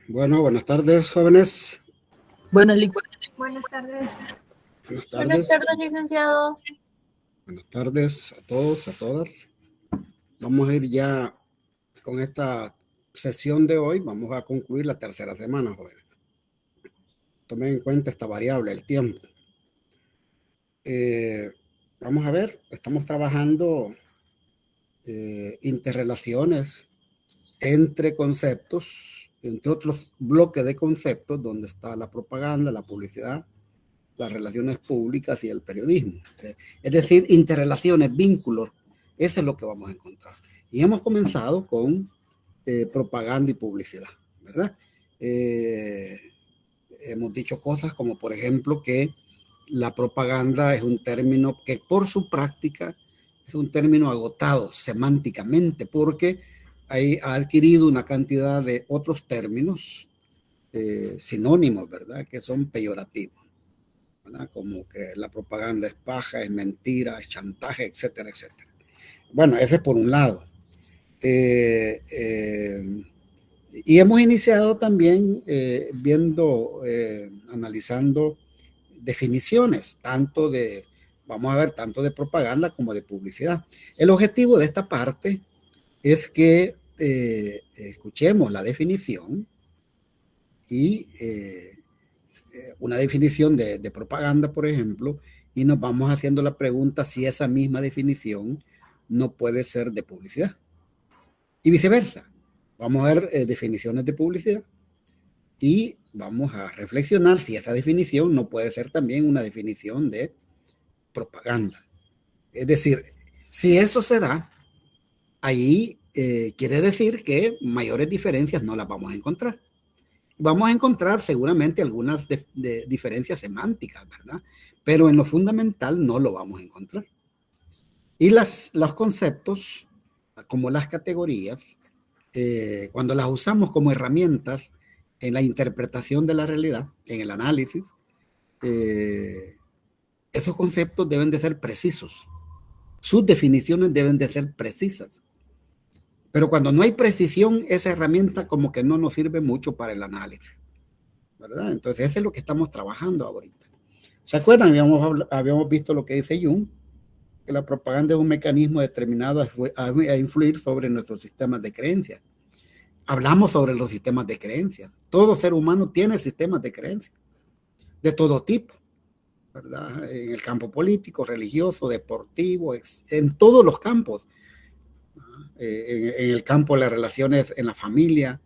Bueno, buenas tardes, jóvenes. Buenas tardes. Buenas tardes, tardes. licenciado. Buenas tardes a todos, a todas. Vamos a ir ya con esta sesión de hoy. Vamos a concluir la tercera semana, jóvenes. Tomen en cuenta esta variable, el tiempo. Vamos a ver, estamos trabajando interrelaciones entre conceptos, entre otros bloques de conceptos, donde está la propaganda, la publicidad, las relaciones públicas y el periodismo. Es decir, interrelaciones, vínculos, eso es lo que vamos a encontrar. Y hemos comenzado con propaganda y publicidad, ¿verdad? Hemos dicho cosas como, por ejemplo, que la propaganda es un término que por su práctica es un término agotado semánticamente, porque ha adquirido una cantidad de otros términos sinónimos, ¿verdad? Que son peyorativos, ¿verdad? Como que la propaganda es paja, es mentira, es chantaje, etcétera, etcétera. Bueno, ese es por un lado. Y hemos iniciado también analizando definiciones, vamos a ver, tanto de propaganda como de publicidad. El objetivo de esta parte es que escuchemos la definición y una definición de propaganda, por ejemplo, y nos vamos haciendo la pregunta si esa misma definición no puede ser de publicidad. Y viceversa. Vamos a ver definiciones de publicidad y vamos a reflexionar si esa definición no puede ser también una definición de propaganda. Es decir, si eso se da, ahí quiere decir que mayores diferencias no las vamos a encontrar. Vamos a encontrar seguramente algunas de diferencias semánticas, ¿verdad? Pero en lo fundamental no lo vamos a encontrar. Y los conceptos, como las categorías, cuando las usamos como herramientas en la interpretación de la realidad, en el análisis, esos conceptos deben de ser precisos. Sus definiciones deben de ser precisas. Pero cuando no hay precisión, esa herramienta como que no nos sirve mucho para el análisis, ¿verdad? Entonces, eso es lo que estamos trabajando ahorita. ¿Se acuerdan? Habíamos visto lo que dice Jung, que la propaganda es un mecanismo determinado a influir sobre nuestros sistemas de creencias. Hablamos sobre los sistemas de creencias. Todo ser humano tiene sistemas de creencias, de todo tipo, ¿verdad? En el campo político, religioso, deportivo, en todos los campos. En el campo de las relaciones en la familia,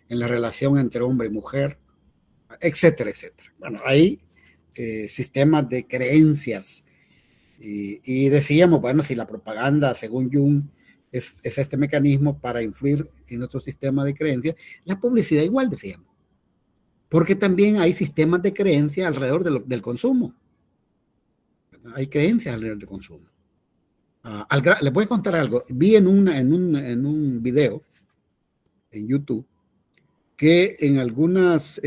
en la relación entre hombre y mujer, etcétera, etcétera. Bueno, hay sistemas de creencias y decíamos, bueno, si la propaganda, según Jung, es este mecanismo para influir en nuestro sistema de creencias, la publicidad igual, decíamos. Porque también hay sistemas de creencias alrededor del consumo. Hay creencias alrededor del consumo. Les voy a contar algo. Vi en un video en YouTube que en algunas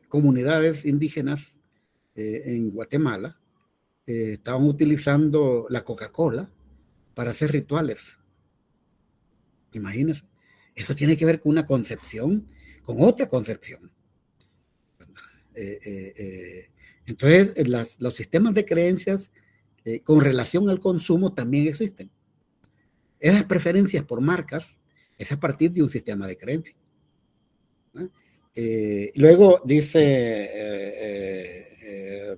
comunidades indígenas en Guatemala estaban utilizando la Coca-Cola para hacer rituales. Imagínense. Eso tiene que ver con una concepción, con otra concepción. Entonces, los sistemas de creencias con relación al consumo también existen. Esas preferencias por marcas es a partir de un sistema de creencias. Luego dice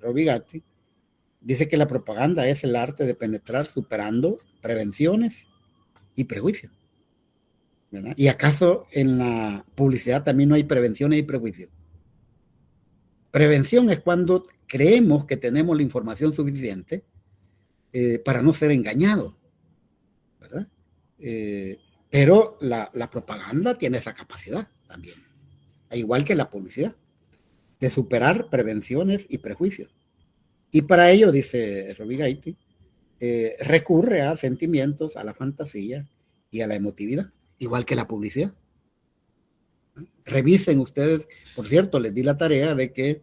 Roby Gatti, dice que la propaganda es el arte de penetrar superando prevenciones y prejuicios, ¿verdad? ¿Y acaso en la publicidad también no hay prevenciones y prejuicios? Prevención es cuando creemos que tenemos la información suficiente para no ser engañados, ¿verdad? Pero la propaganda tiene esa capacidad también, igual que la publicidad, de superar prevenciones y prejuicios. Y para ello, dice Roby Gatti, recurre a sentimientos, a la fantasía y a la emotividad, igual que la publicidad. Revisen ustedes, por cierto, les di la tarea de que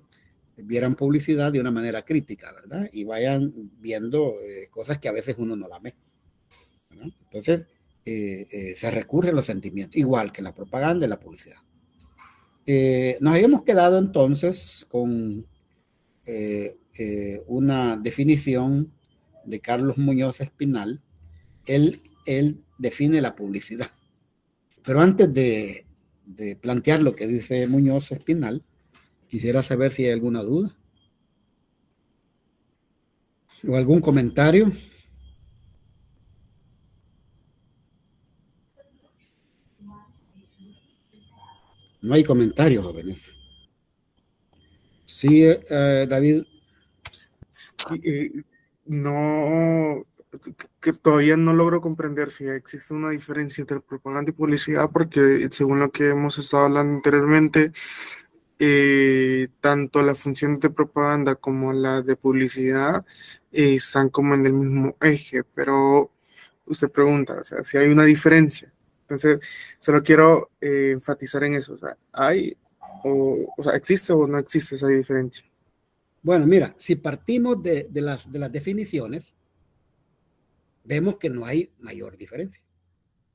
vieran publicidad de una manera crítica, ¿verdad? Y vayan viendo cosas que a veces uno no la ve, ¿verdad? Entonces, se recurre a los sentimientos, igual que la propaganda y la publicidad. Nos habíamos quedado entonces con una definición de Carlos Muñoz Espinal. Él define la publicidad. Pero antes de plantear lo que dice Muñoz Espinal, quisiera saber si hay alguna duda o algún comentario. No hay comentarios, jóvenes. Sí, David. No, que todavía no logro comprender si existe una diferencia entre propaganda y publicidad, porque según lo que hemos estado hablando anteriormente, tanto la función de propaganda como la de publicidad están como en el mismo eje, pero usted pregunta, o sea, si hay una diferencia. Entonces, solo quiero enfatizar en eso, o sea, o sea, ¿existe o no existe esa diferencia? Bueno, mira, si partimos de las definiciones, vemos que no hay mayor diferencia.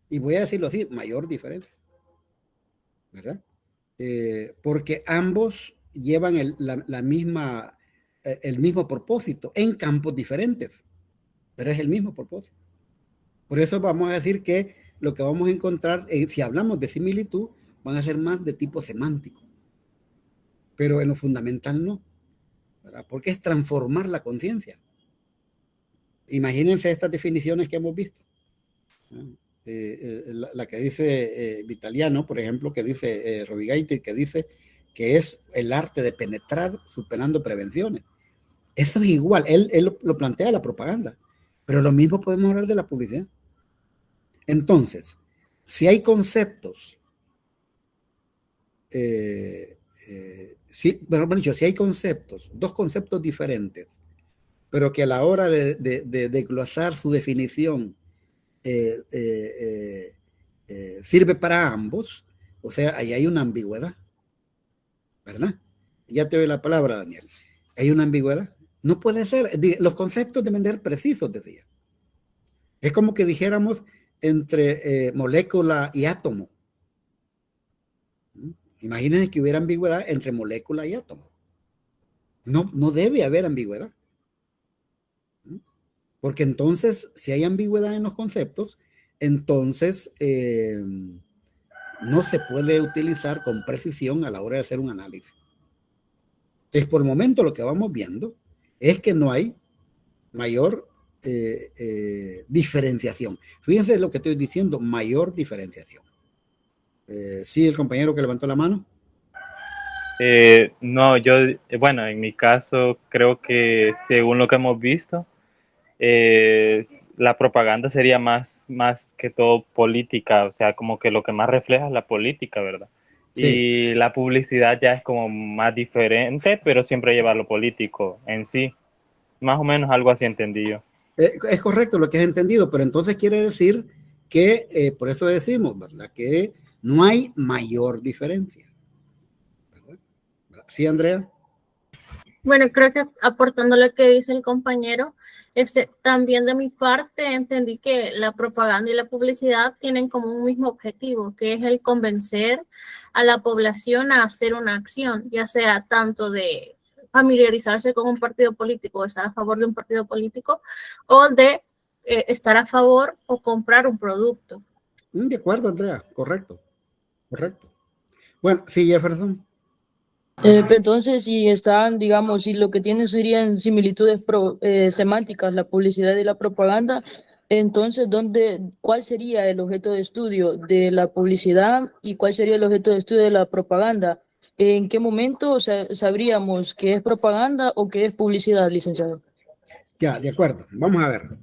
Y voy a decirlo así, mayor diferencia. ¿Verdad? Porque ambos llevan la misma, el mismo propósito en campos diferentes, pero es el mismo propósito. Por eso vamos a decir que lo que vamos a encontrar, si hablamos de similitud, van a ser más de tipo semántico, pero en lo fundamental no, ¿verdad? Porque es transformar la conciencia. Imagínense estas definiciones que hemos visto. La que dice Vitaliano, por ejemplo, que dice Robigaiti, que dice que es el arte de penetrar superando prevenciones. Eso es igual, él lo plantea la propaganda, pero lo mismo podemos hablar de la publicidad. Entonces, si hay conceptos, si hay conceptos, dos conceptos diferentes, pero que a la hora de desglosar su definición sirve para ambos, o sea, ahí hay una ambigüedad, ¿verdad? Ya te doy la palabra, Daniel. Hay una ambigüedad. No puede ser, los conceptos deben ser precisos, decía. Es como que dijéramos entre molécula y átomo. Imagínense que hubiera ambigüedad entre molécula y átomo. No debe haber ambigüedad. Porque entonces, si hay ambigüedad en los conceptos, entonces no se puede utilizar con precisión a la hora de hacer un análisis. Entonces, por el momento lo que vamos viendo es que no hay mayor diferenciación. Fíjense lo que estoy diciendo, mayor diferenciación. Sí, el compañero que levantó la mano. No, bueno, en mi caso creo que según lo que hemos visto, la propaganda sería más que todo política, o sea, como que lo que más refleja es la política, ¿verdad? Sí. Y la publicidad ya es como más diferente, pero siempre lleva lo político en sí. Más o menos algo así entendí yo. Es correcto lo que has entendido, pero entonces quiere decir que, por eso decimos, ¿verdad? Que no hay mayor diferencia. ¿Verdad? ¿Sí, Andrea? Bueno, creo que aportando lo que dice el compañero, también de mi parte entendí que la propaganda y la publicidad tienen como un mismo objetivo, que es el convencer a la población a hacer una acción, ya sea tanto de familiarizarse con un partido político, estar a favor de un partido político, o de estar a favor o comprar un producto. De acuerdo, Andrea, correcto. Bueno, sí, Jefferson. Entonces, si están, digamos, si lo que tienen serían similitudes semánticas, la publicidad y la propaganda, entonces, ¿cuál sería el objeto de estudio de la publicidad y cuál sería el objeto de estudio de la propaganda? ¿En qué momento sabríamos qué es propaganda o qué es publicidad, licenciado? Ya, de acuerdo. Vamos a ver.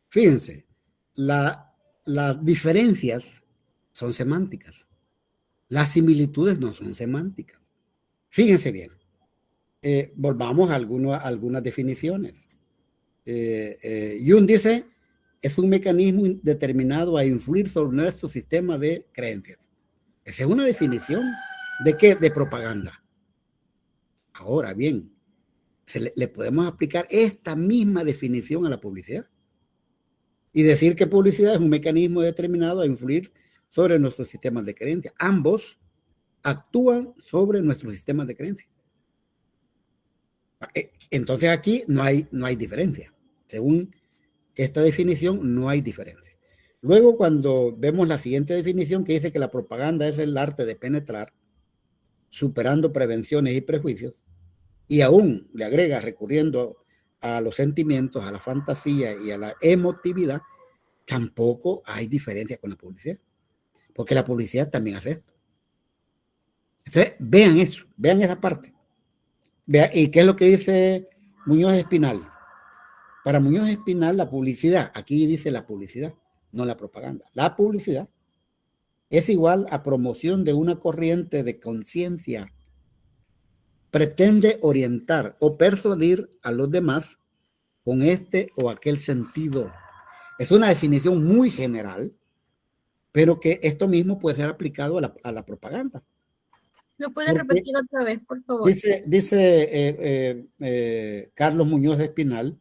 Fíjense, las diferencias son semánticas. Las similitudes no son semánticas. Fíjense bien. Volvamos a algunas definiciones. Jung dice, es un mecanismo determinado a influir sobre nuestro sistema de creencias. Esa es una definición de qué, de propaganda. Ahora bien, le podemos aplicar esta misma definición a la publicidad y decir que publicidad es un mecanismo determinado a influir sobre nuestros sistemas de creencias. Ambos actúan sobre nuestro sistema de creencias. Entonces aquí no hay diferencia. Según esta definición, no hay diferencia. Luego, cuando vemos la siguiente definición que dice que la propaganda es el arte de penetrar, superando prevenciones y prejuicios, y aún le agrega recurriendo a los sentimientos, a la fantasía y a la emotividad, tampoco hay diferencia con la publicidad, porque la publicidad también hace esto. Entonces, vean eso, vean esa parte. Vean, ¿y qué es lo que dice Muñoz Espinal? Para Muñoz Espinal, la publicidad, aquí dice la publicidad, no la propaganda. La publicidad es igual a promoción de una corriente de conciencia. Pretende orientar o persuadir a los demás con este o aquel sentido. Es una definición muy general, pero que esto mismo puede ser aplicado a la propaganda. ¿Lo puedes repetir otra vez, por favor? Dice Carlos Muñoz Espinal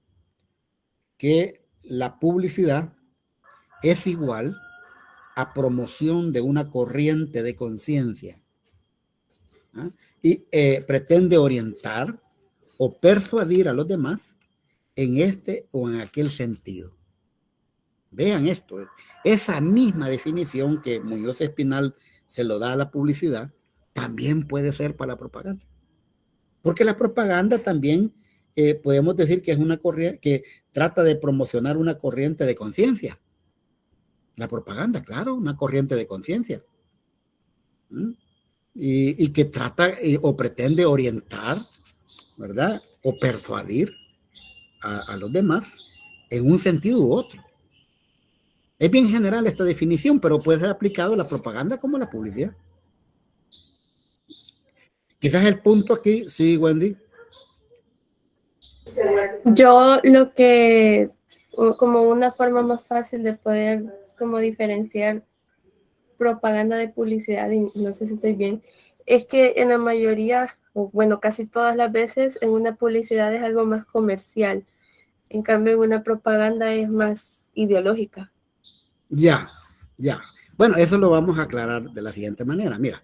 que la publicidad es igual a promoción de una corriente de conciencia, ¿ah? Y pretende orientar o persuadir a los demás en este o en aquel sentido. Vean esto, esa misma definición que Muñoz Espinal se lo da a la publicidad, también puede ser para la propaganda. Porque la propaganda también podemos decir que es una corriente que trata de promocionar una corriente de conciencia. La propaganda, claro, una corriente de conciencia. Y que trata o pretende orientar, ¿verdad? O persuadir a los demás en un sentido u otro. Es bien general esta definición, pero puede ser aplicado a la propaganda como a la publicidad. Quizás el punto aquí, sí, Wendy. Yo lo que, como una forma más fácil de poder como diferenciar propaganda de publicidad, y no sé si estoy bien, es que en la mayoría, o bueno, casi todas las veces, en una publicidad es algo más comercial. En cambio, en una propaganda es más ideológica. Ya. Bueno, eso lo vamos a aclarar de la siguiente manera. Mira,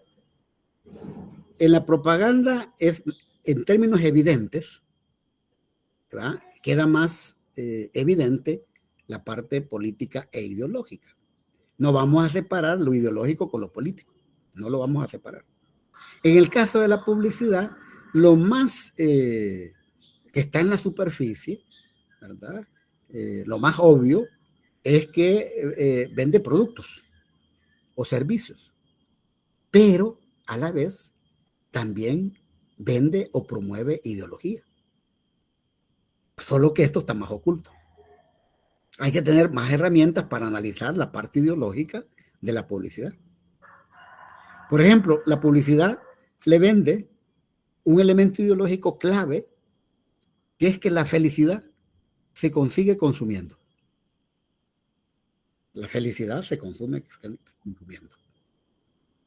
en la propaganda es, en términos evidentes, ¿verdad? Queda más evidente la parte política e ideológica. No vamos a separar lo ideológico con lo político. No lo vamos a separar. En el caso de la publicidad, lo más que está en la superficie, ¿verdad? Lo más obvio es que vende productos o servicios, pero a la vez también vende o promueve ideología. Solo que esto está más oculto. Hay que tener más herramientas para analizar la parte ideológica de la publicidad. Por ejemplo, la publicidad le vende un elemento ideológico clave, que es que la felicidad se consigue consumiendo. La felicidad se consume consumiendo.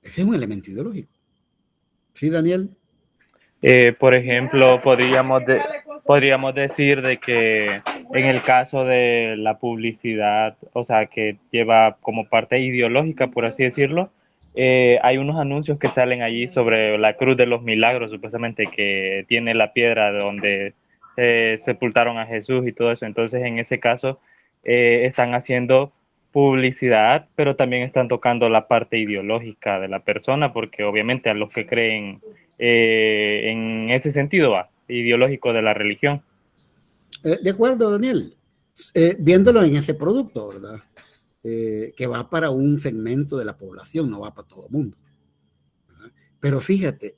Ese es un elemento ideológico. ¿Sí, Daniel? Por ejemplo, podríamos decir de que en el caso de la publicidad, o sea, que lleva como parte ideológica, por así decirlo, hay unos anuncios que salen allí sobre la Cruz de los Milagros, supuestamente, que tiene la piedra donde sepultaron a Jesús y todo eso. Entonces, en ese caso, están haciendo publicidad, pero también están tocando la parte ideológica de la persona, porque obviamente a los que creen en ese sentido ideológico de la religión. De acuerdo, Daniel. Viéndolo en ese producto, ¿verdad? Que va para un segmento de la población, no va para todo el mundo, ¿verdad? Pero fíjate,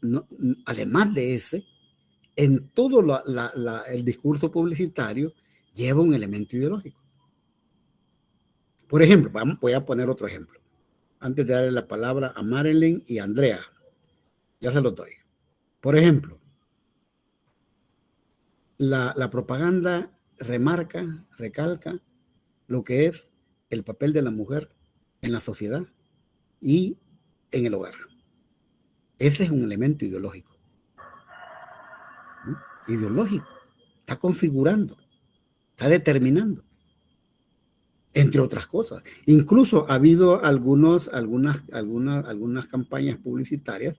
además de ese, en todo el discurso publicitario lleva un elemento ideológico. Por ejemplo, voy a poner otro ejemplo. Antes de darle la palabra a Marilyn y a Andrea, ya se los doy. Por ejemplo, la propaganda recalca lo que es el papel de la mujer en la sociedad y en el hogar. Ese es un elemento ideológico. Ideológico. Está configurando, está determinando, entre otras cosas. Incluso ha habido algunas campañas publicitarias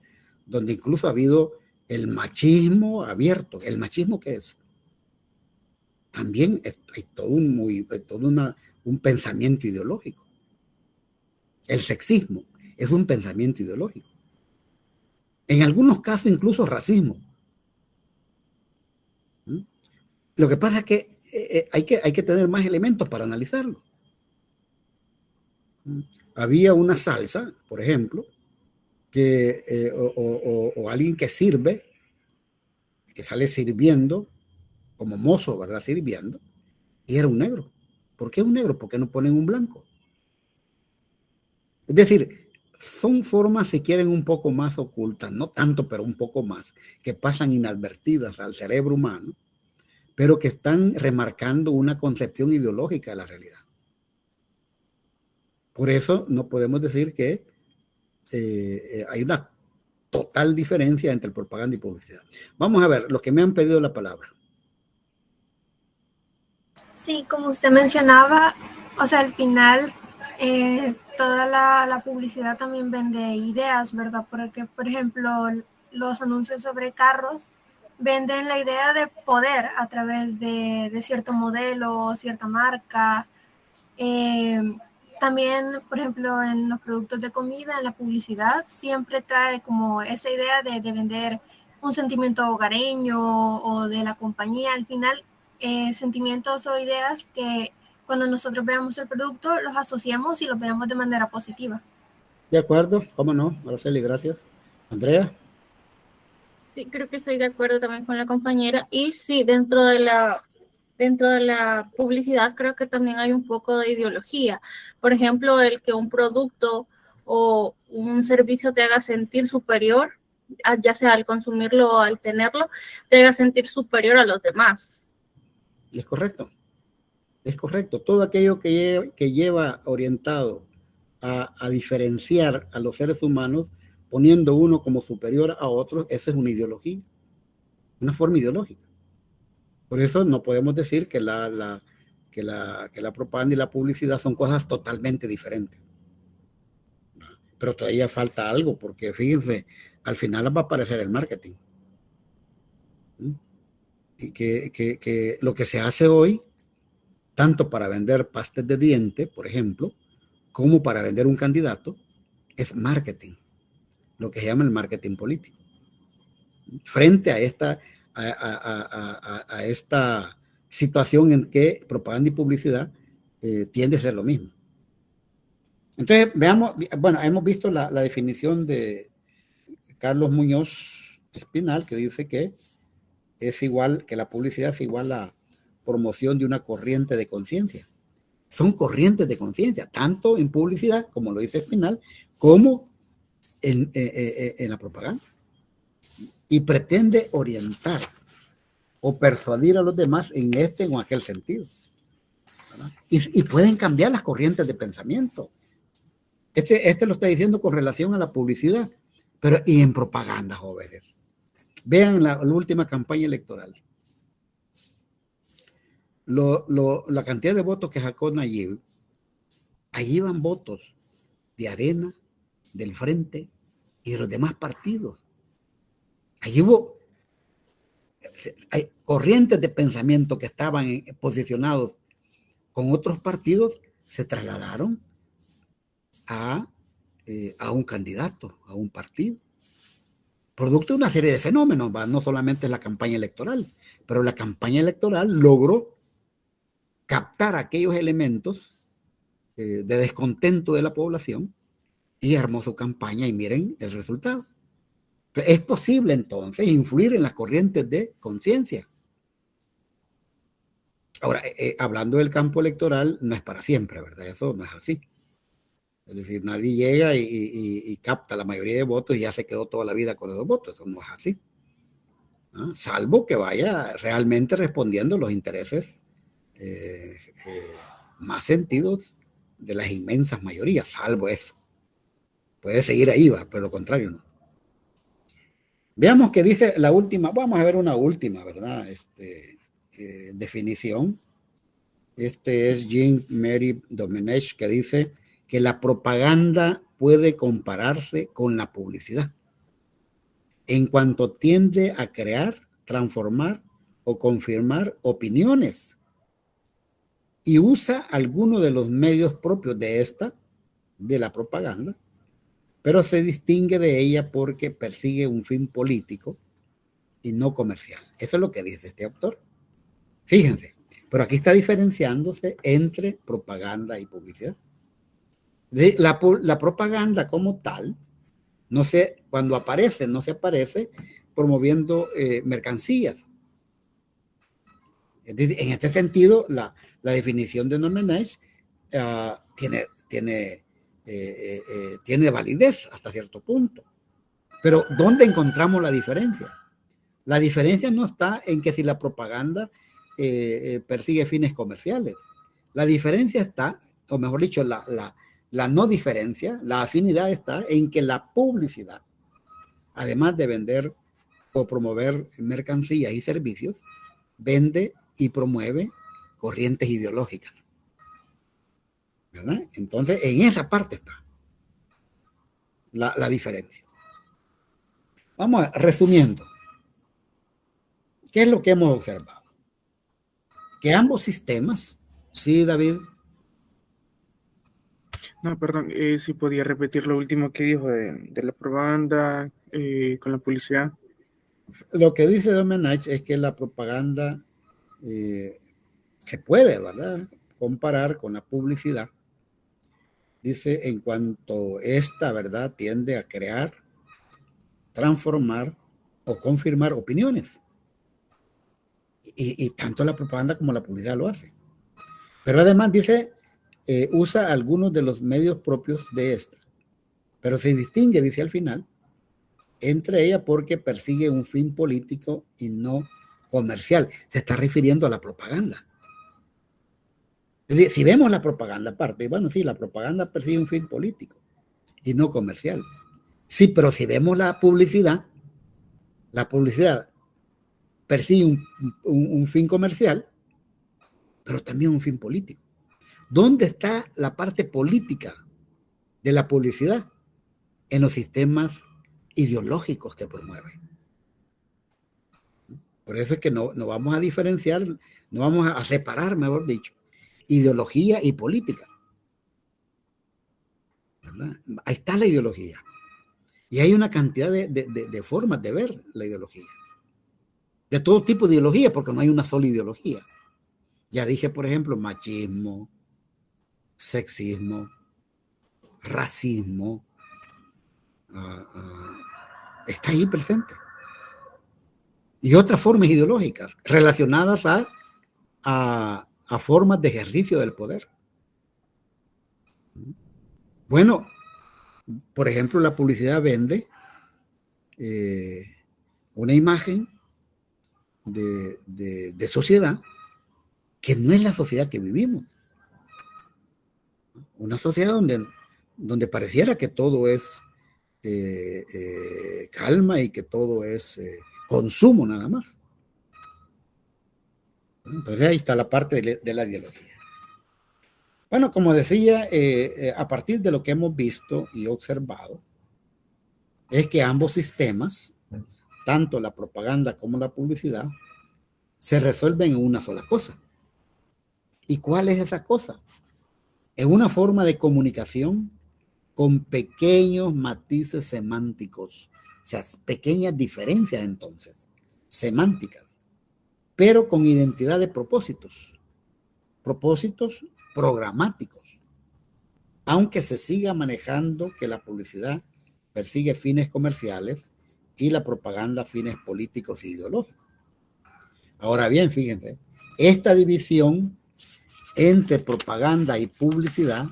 donde incluso ha habido el machismo abierto. ¿El machismo qué es? También hay todo un pensamiento ideológico. El sexismo es un pensamiento ideológico. En algunos casos incluso racismo. Lo que pasa es que hay que tener más elementos para analizarlo. Había una salsa, por ejemplo, o alguien que sirve, que sale sirviendo, como mozo, ¿verdad? Sirviendo, y era un negro. ¿Por qué un negro? ¿Por qué no ponen un blanco? Es decir, son formas, si quieren, un poco más ocultas, no tanto, pero un poco más, que pasan inadvertidas al cerebro humano, pero que están remarcando una concepción ideológica de la realidad. Por eso no podemos decir que hay una total diferencia entre propaganda y publicidad. Vamos a ver, los que me han pedido la palabra. Sí, como usted mencionaba, o sea, al final toda la publicidad también vende ideas, ¿verdad? Porque, por ejemplo, los anuncios sobre carros venden la idea de poder a través de cierto modelo, cierta marca. También, por ejemplo, en los productos de comida, en la publicidad, siempre trae como esa idea de vender un sentimiento hogareño o de la compañía. Al final, sentimientos o ideas que cuando nosotros veamos el producto los asociamos y los veamos de manera positiva. De acuerdo, cómo no, Araceli, gracias. Andrea. Sí, creo que estoy de acuerdo también con la compañera. Y sí, dentro de la publicidad creo que también hay un poco de ideología. Por ejemplo, el que un producto o un servicio te haga sentir superior, ya sea al consumirlo o al tenerlo, te haga sentir superior a los demás. Es correcto. Es correcto. Todo aquello que lleva orientado a diferenciar a los seres humanos, poniendo uno como superior a otros, esa es una ideología, una forma ideológica. Por eso no podemos decir que la propaganda y la publicidad son cosas totalmente diferentes. Pero todavía falta algo, porque fíjense, al final va a aparecer el marketing. Y que lo que se hace hoy, tanto para vender pastas de diente, por ejemplo, como para vender un candidato, es marketing, lo que se llama el marketing político. Frente a esta situación en que propaganda y publicidad tiende a ser lo mismo. Entonces, veamos, bueno, hemos visto la definición de Carlos Muñoz Espinal, que dice que es igual, que la publicidad es igual a promoción de una corriente de conciencia. Son corrientes de conciencia, tanto en publicidad, como lo dice Espinal, como en la propaganda. Y pretende orientar o persuadir a los demás en este o aquel sentido. Y pueden cambiar las corrientes de pensamiento. Este lo está diciendo con relación a la publicidad, pero y en propaganda, jóvenes. Vean la última campaña electoral. La cantidad de votos que sacó Nayib, allí van votos de Arena, del Frente y de los demás partidos. Allí hay corrientes de pensamiento que estaban posicionados con otros partidos, se trasladaron a un candidato, a un partido. Producto de una serie de fenómenos, no solamente la campaña electoral, pero la campaña electoral logró captar aquellos elementos de descontento de la población y armó su campaña y miren el resultado. Es posible entonces influir en las corrientes de conciencia. Ahora, hablando del campo electoral, no es para siempre, ¿verdad? Eso no es así. Es decir, nadie llega y capta la mayoría de votos y ya se quedó toda la vida con esos votos. Eso no es así. ¿No? Salvo que vaya realmente respondiendo los intereses más sentidos de las inmensas mayorías, salvo eso. Puede seguir ahí, va, pero lo contrario no. Veamos qué dice la última, vamos a ver una última, ¿verdad? Definición. Este es Jean-Marie Domenech, que dice que la propaganda puede compararse con la publicidad. en cuanto tiende a crear, transformar o confirmar opiniones y usa algunos de los medios propios de la propaganda, pero se distingue de ella porque persigue un fin político y no comercial. Eso es lo que dice este autor. Fíjense, pero aquí está diferenciándose entre propaganda y publicidad. La propaganda como tal, cuando aparece, no se aparece promoviendo mercancías. En este sentido, la definición de Domenech tiene validez hasta cierto punto. Pero ¿dónde encontramos la diferencia? La diferencia no está en que si la propaganda persigue fines comerciales. La diferencia está, o mejor dicho, la no diferencia, la afinidad está en que la publicidad, además de vender o promover mercancías y servicios, vende y promueve corrientes ideológicas. ¿Verdad? Entonces, en esa parte está la diferencia. Vamos resumiendo. ¿Qué es lo que hemos observado? Que ambos sistemas, sí, David. No, perdón, si podía repetir lo último que dijo de la propaganda con la publicidad. Lo que dice Domenech es que la propaganda se puede, ¿verdad?, comparar con la publicidad. Dice, en cuanto esta, ¿verdad?, tiende a crear, transformar o confirmar opiniones. Y tanto la propaganda como la publicidad lo hace. Pero además dice, usa algunos de los medios propios de esta. Pero se distingue, dice al final, entre ella porque persigue un fin político y no comercial. Se está refiriendo a la propaganda. Es decir, si vemos la propaganda aparte, bueno, sí, la propaganda persigue un fin político y no comercial. Sí, pero si vemos la publicidad persigue un fin comercial, pero también un fin político. ¿Dónde está la parte política de la publicidad? En los sistemas ideológicos que promueve. Por eso es que no vamos a diferenciar, no vamos a separar, mejor dicho, ideología y política. ¿Verdad? Ahí está la ideología. Y hay una cantidad de formas de ver la ideología. De todo tipo de ideología, porque no hay una sola ideología. Ya dije, por ejemplo, machismo, sexismo, racismo, está ahí presente. Y otras formas ideológicas relacionadas a formas de ejercicio del poder. Bueno, por ejemplo, la publicidad vende una imagen de sociedad que no es la sociedad que vivimos. Una sociedad donde pareciera que todo es calma y que todo es consumo nada más. Entonces ahí está la parte de la ideología. Bueno, como decía, a partir de lo que hemos visto y observado, es que ambos sistemas, tanto la propaganda como la publicidad, se resuelven en una sola cosa. ¿Y cuál es esa cosa? Es una forma de comunicación con pequeños matices semánticos, o sea, pequeñas diferencias entonces, semánticas, pero con identidad de propósitos programáticos, aunque se siga manejando que la publicidad persigue fines comerciales y la propaganda fines políticos e ideológicos. Ahora bien, fíjense, esta división entre propaganda y publicidad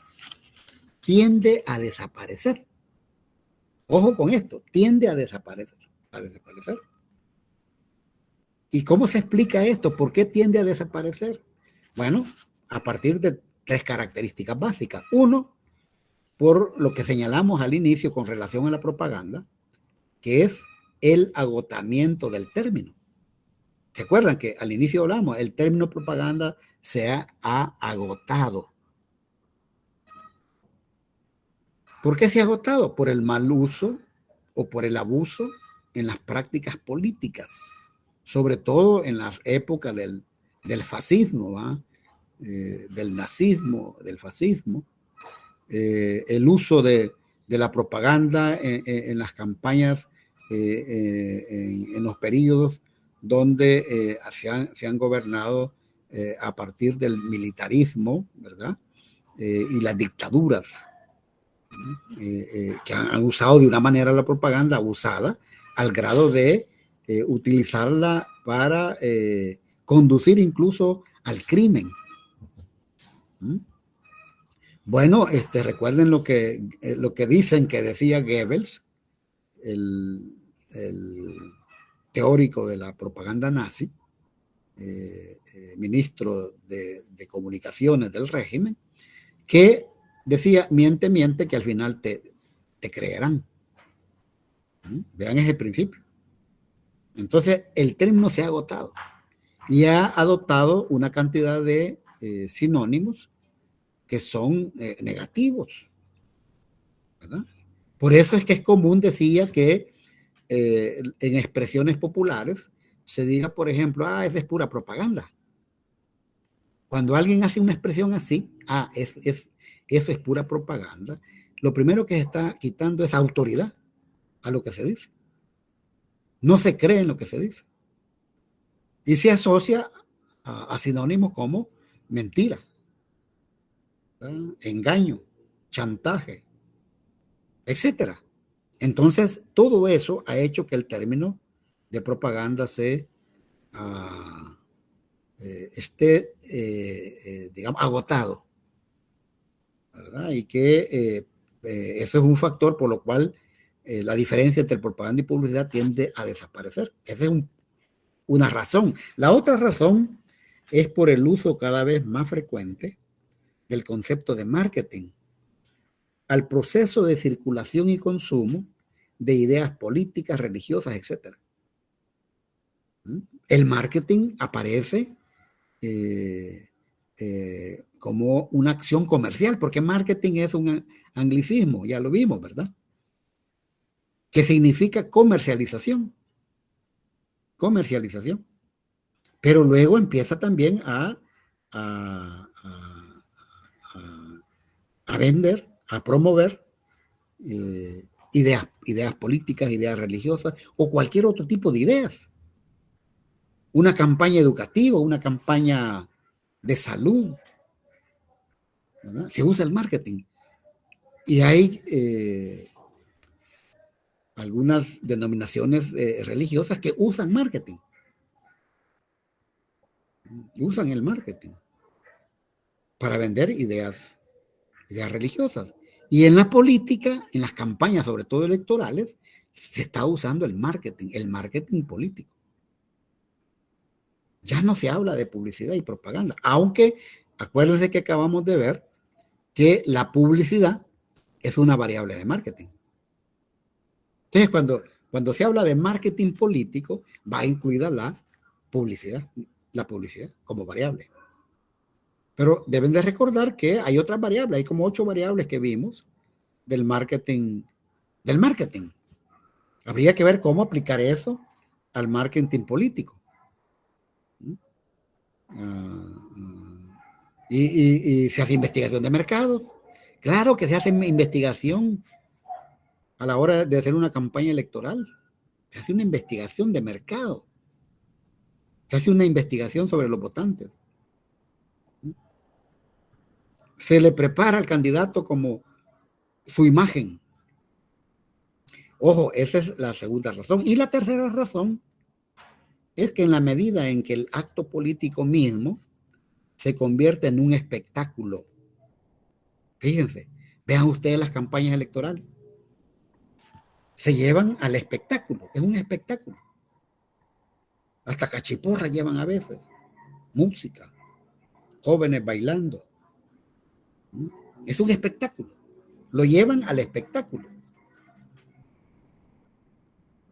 tiende a desaparecer. Ojo con esto, tiende a desaparecer. ¿Y cómo se explica esto? ¿Por qué tiende a desaparecer? Bueno, a partir de 3 características básicas. Uno, por lo que señalamos al inicio con relación a la propaganda, que es el agotamiento del término. Recuerdan que al inicio hablamos, el término propaganda se ha agotado. ¿Por qué se ha agotado? Por el mal uso o por el abuso en las prácticas políticas, sobre todo en las épocas del fascismo, ¿va? Del nazismo, del fascismo, el uso de la propaganda en las campañas, en los periodos donde se han gobernado a partir del militarismo, ¿verdad? Y las dictaduras que han usado de una manera la propaganda abusada al grado de utilizarla para conducir incluso al crimen. Bueno, recuerden lo que dicen que decía Goebbels, el teórico de la propaganda nazi, ministro de comunicaciones del régimen, que decía, miente, miente, que al final te creerán. Vean ese principio. Entonces, el término se ha agotado y ha adoptado una cantidad de sinónimos que son negativos, ¿verdad? Por eso es que es común, decía, que en expresiones populares se diga, por ejemplo, esa es pura propaganda. Cuando alguien hace una expresión así, eso es pura propaganda, lo primero que se está quitando es autoridad a lo que se dice. No se cree en lo que se dice. Y se asocia a sinónimos como mentira, ¿verdad? Engaño, chantaje, etcétera. Entonces, todo eso ha hecho que el término de propaganda esté, digamos, agotado, ¿verdad? Y que eso es un factor por lo cual la diferencia entre propaganda y publicidad tiende a desaparecer. Esa es una razón. La otra razón es por el uso cada vez más frecuente del concepto de marketing al proceso de circulación y consumo de ideas políticas, religiosas, etc. El marketing aparece como una acción comercial, porque marketing es un anglicismo, ya lo vimos, ¿verdad? Que significa comercialización. Comercialización. Pero luego empieza también a vender, a promover ideas políticas, ideas religiosas o cualquier otro tipo de ideas. Una campaña educativa, una campaña de salud, ¿verdad? Se usa el marketing. Y hay algunas denominaciones religiosas que usan marketing. Usan el marketing para vender ideas religiosas. Y en la política, en las campañas, sobre todo electorales, se está usando el marketing político. Ya no se habla de publicidad y propaganda, aunque acuérdense que acabamos de ver que la publicidad es una variable de marketing. Entonces, cuando se habla de marketing político, va incluida la publicidad como variable. Pero deben de recordar que hay otras variables, hay como 8 variables que vimos del marketing. Habría que ver cómo aplicar eso al marketing político. Y se hace investigación de mercados. Claro que se hace investigación a la hora de hacer una campaña electoral. Se hace una investigación de mercado. Se hace una investigación sobre los votantes. Se le prepara al candidato como su imagen. Ojo, esa es la segunda razón. Y la tercera razón es que en la medida en que el acto político mismo se convierte en un espectáculo. Fíjense, vean ustedes las campañas electorales. Se llevan al espectáculo, es un espectáculo. Hasta cachiporra llevan a veces, música, jóvenes bailando. Es un espectáculo, lo llevan al espectáculo.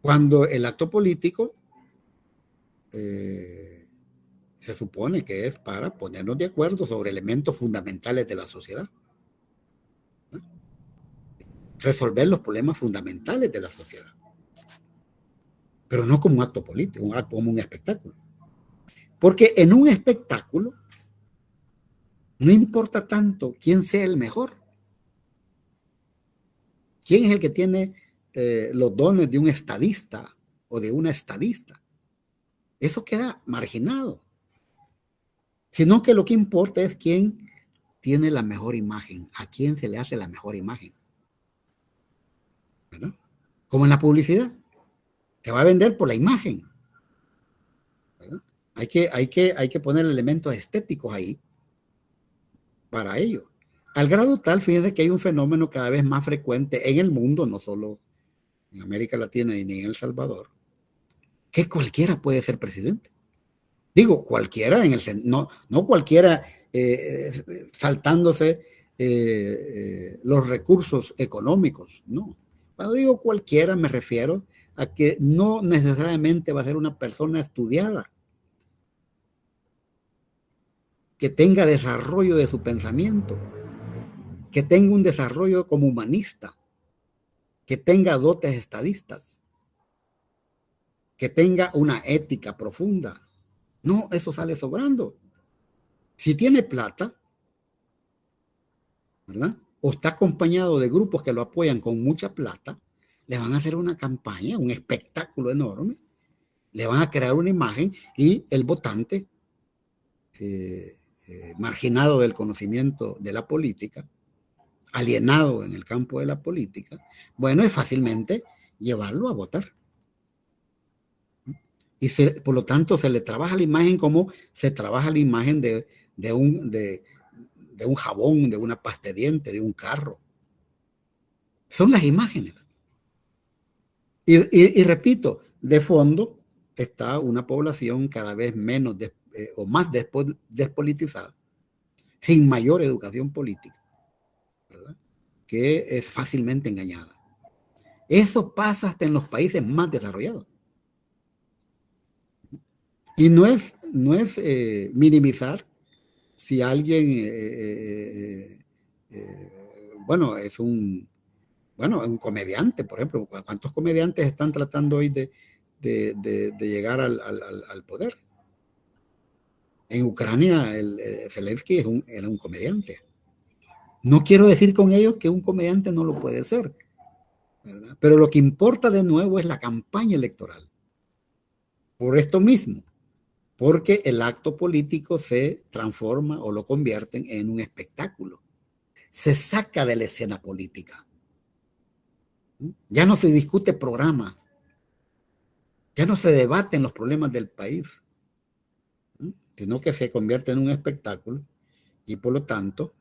Cuando el acto político se supone que es para ponernos de acuerdo sobre elementos fundamentales de la sociedad. Resolver los problemas fundamentales de la sociedad. pero no como un acto político, un acto como un espectáculo. Porque en un espectáculo no importa tanto quién sea el mejor, quién es el que tiene los dones de un estadista o de una estadista. Eso queda marginado. Sino que lo que importa es quién tiene la mejor imagen, a quién se le hace la mejor imagen. ¿Verdad? Como en la publicidad. Te va a vender por la imagen. ¿Verdad? Hay que poner elementos estéticos ahí para ello. Al grado tal, fíjense que hay un fenómeno cada vez más frecuente en el mundo, no solo en América Latina ni en El Salvador, que cualquiera puede ser presidente. Digo, cualquiera, no cualquiera saltándose los recursos económicos, no. Cuando digo cualquiera me refiero a que no necesariamente va a ser una persona estudiada, que tenga desarrollo de su pensamiento, que tenga un desarrollo como humanista, que tenga dotes estadistas, que tenga una ética profunda. No, eso sale sobrando. Si tiene plata, ¿verdad? O está acompañado de grupos que lo apoyan con mucha plata, le van a hacer una campaña, un espectáculo enorme, le van a crear una imagen y el votante, marginado del conocimiento de la política, alienado en el campo de la política, bueno, es fácilmente llevarlo a votar. Y por lo tanto se le trabaja la imagen como se trabaja la imagen de un jabón, de una pasta de dientes, de un carro. Son las imágenes. Y repito, de fondo está una población cada vez menos o más despolitizada, sin mayor educación política, ¿verdad? Que es fácilmente engañada. Eso pasa hasta en los países más desarrollados. Y no es minimizar si alguien, bueno, es un comediante, por ejemplo. ¿Cuántos comediantes están tratando hoy de llegar al poder? En Ucrania, Zelensky era un comediante. No quiero decir con ello que un comediante no lo puede ser, ¿verdad? Pero lo que importa de nuevo es la campaña electoral. Por esto mismo. Porque el acto político se transforma o lo convierten en un espectáculo. Se saca de la escena política. Ya no se discute programa. Ya no se debaten los problemas del país. Sino que se convierte en un espectáculo y por lo tanto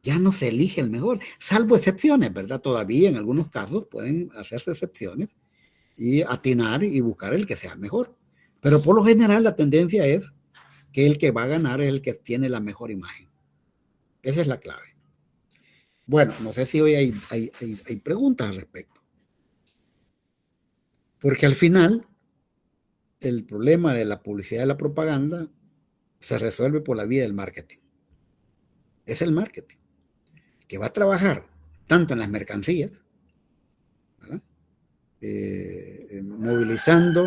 ya no se elige el mejor. Salvo excepciones, ¿verdad? Todavía en algunos casos pueden hacerse excepciones y atinar y buscar el que sea mejor. Pero por lo general la tendencia es que el que va a ganar es el que tiene la mejor imagen. Esa es la clave. Bueno, no sé si hoy hay preguntas al respecto. Porque al final, el problema de la publicidad y la propaganda se resuelve por la vía del marketing. Es el marketing, que va a trabajar tanto en las mercancías, ¿verdad? Movilizando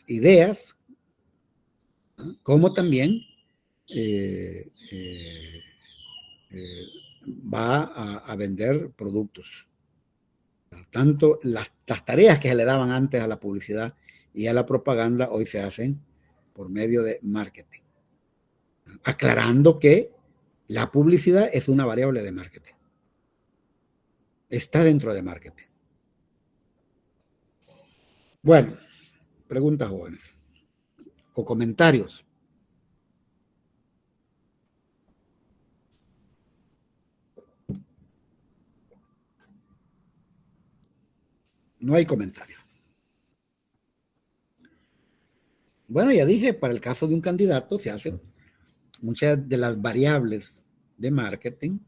ideas, ¿no? Como también va a vender productos. Tanto las tareas que se le daban antes a la publicidad y a la propaganda hoy se hacen por medio de marketing. Aclarando que la publicidad es una variable de marketing. Está dentro de marketing. Bueno, preguntas, jóvenes, o comentarios. No hay comentarios. Bueno, ya dije, para el caso de un candidato se hacen muchas de las variables de marketing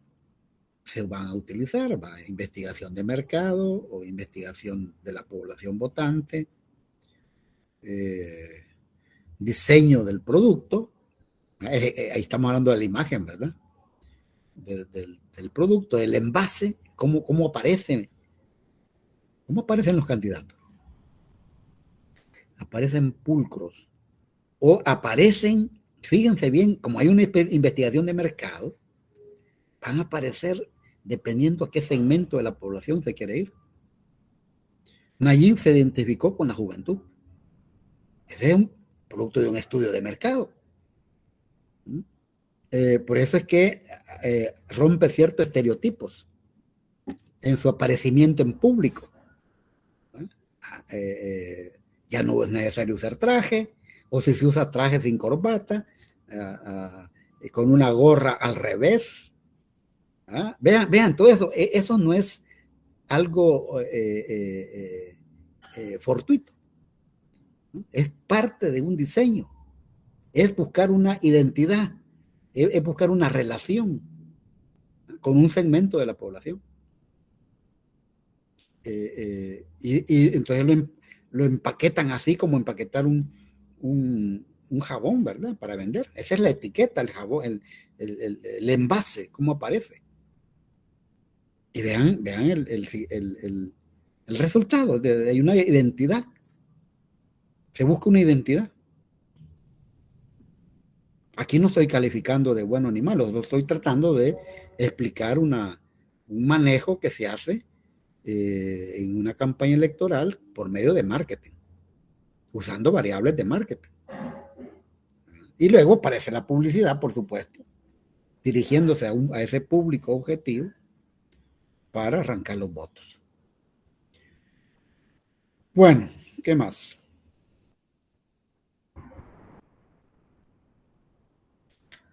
se van a utilizar, investigación de mercado o investigación de la población votante, diseño del producto. Ahí estamos hablando de la imagen, ¿verdad? Del producto, del envase, cómo aparecen los candidatos. aparecen pulcros o aparecen, fíjense bien, como hay una investigación de mercado, van a aparecer dependiendo a qué segmento de la población se quiere ir. Nayib se identificó con la juventud. Ese es un producto de un estudio de mercado. Por eso es que rompe ciertos estereotipos en su aparecimiento en público. Ya no es necesario usar traje, o si se usa traje sin corbata, con una gorra al revés. Vean, todo eso, eso no es algo fortuito. Es parte de un diseño. Es buscar una identidad, es buscar una relación con un segmento de la población. Y entonces lo empaquetan así como empaquetar un jabón, ¿verdad? Para vender. Esa es la etiqueta, el jabón, el envase, cómo aparece. Y vean el resultado. Hay una identidad. Se busca una identidad. Aquí no estoy calificando de bueno ni malo, estoy tratando de explicar un manejo que se hace en una campaña electoral por medio de marketing, usando variables de marketing. Y luego aparece la publicidad, por supuesto, dirigiéndose a ese público objetivo para arrancar los votos. Bueno, ¿qué más?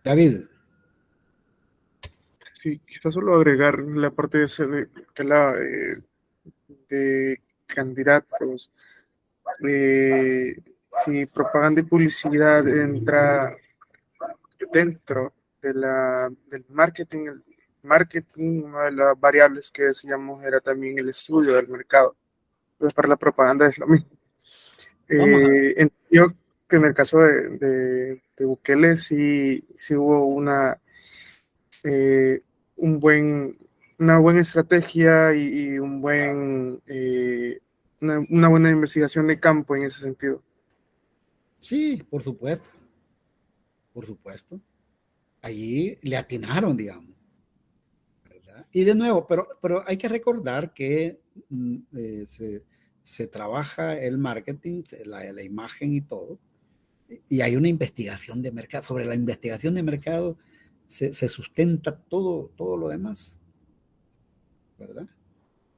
David. Sí, quizás solo agregar la parte de candidatos. Si propaganda y publicidad entra dentro del marketing, una de las variables que decíamos era también el estudio del mercado. Entonces, para la propaganda es lo mismo. Yo que en el caso de Bukele sí hubo una buena estrategia y una buena investigación de campo en ese sentido. Sí, por supuesto. Por supuesto. Allí le atinaron, digamos. ¿Verdad? Y de nuevo, pero hay que recordar que se trabaja el marketing, la imagen y todo, y hay una investigación de mercado. Sobre la investigación de mercado se sustenta todo lo demás, ¿verdad?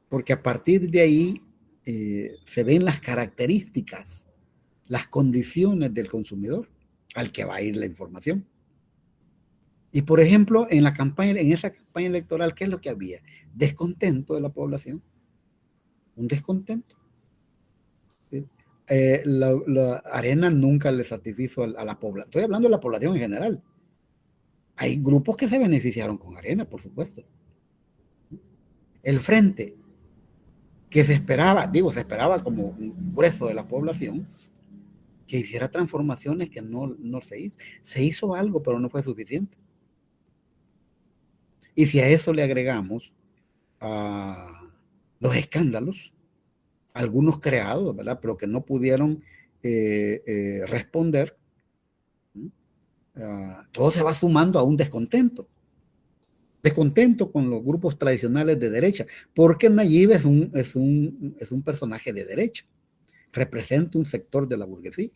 Porque a partir de ahí se ven las características, las condiciones del consumidor al que va a ir la información. Y por ejemplo, en esa campaña electoral, ¿qué es lo que había? Descontento de la población. Un descontento. ¿Sí? La Arena nunca le satisfizo a la población. Estoy hablando de la población en general. Hay grupos que se beneficiaron con Arena, por supuesto. El Frente, que se esperaba como un grueso de la población, que hiciera transformaciones que no se hizo. Se hizo algo, pero no fue suficiente. Y si a eso le agregamos los escándalos, algunos creados, ¿verdad? Pero que no pudieron responder, todo se va sumando a un descontento. Descontento con los grupos tradicionales de derecha, porque Nayib es un personaje de derecha, representa un sector de la burguesía,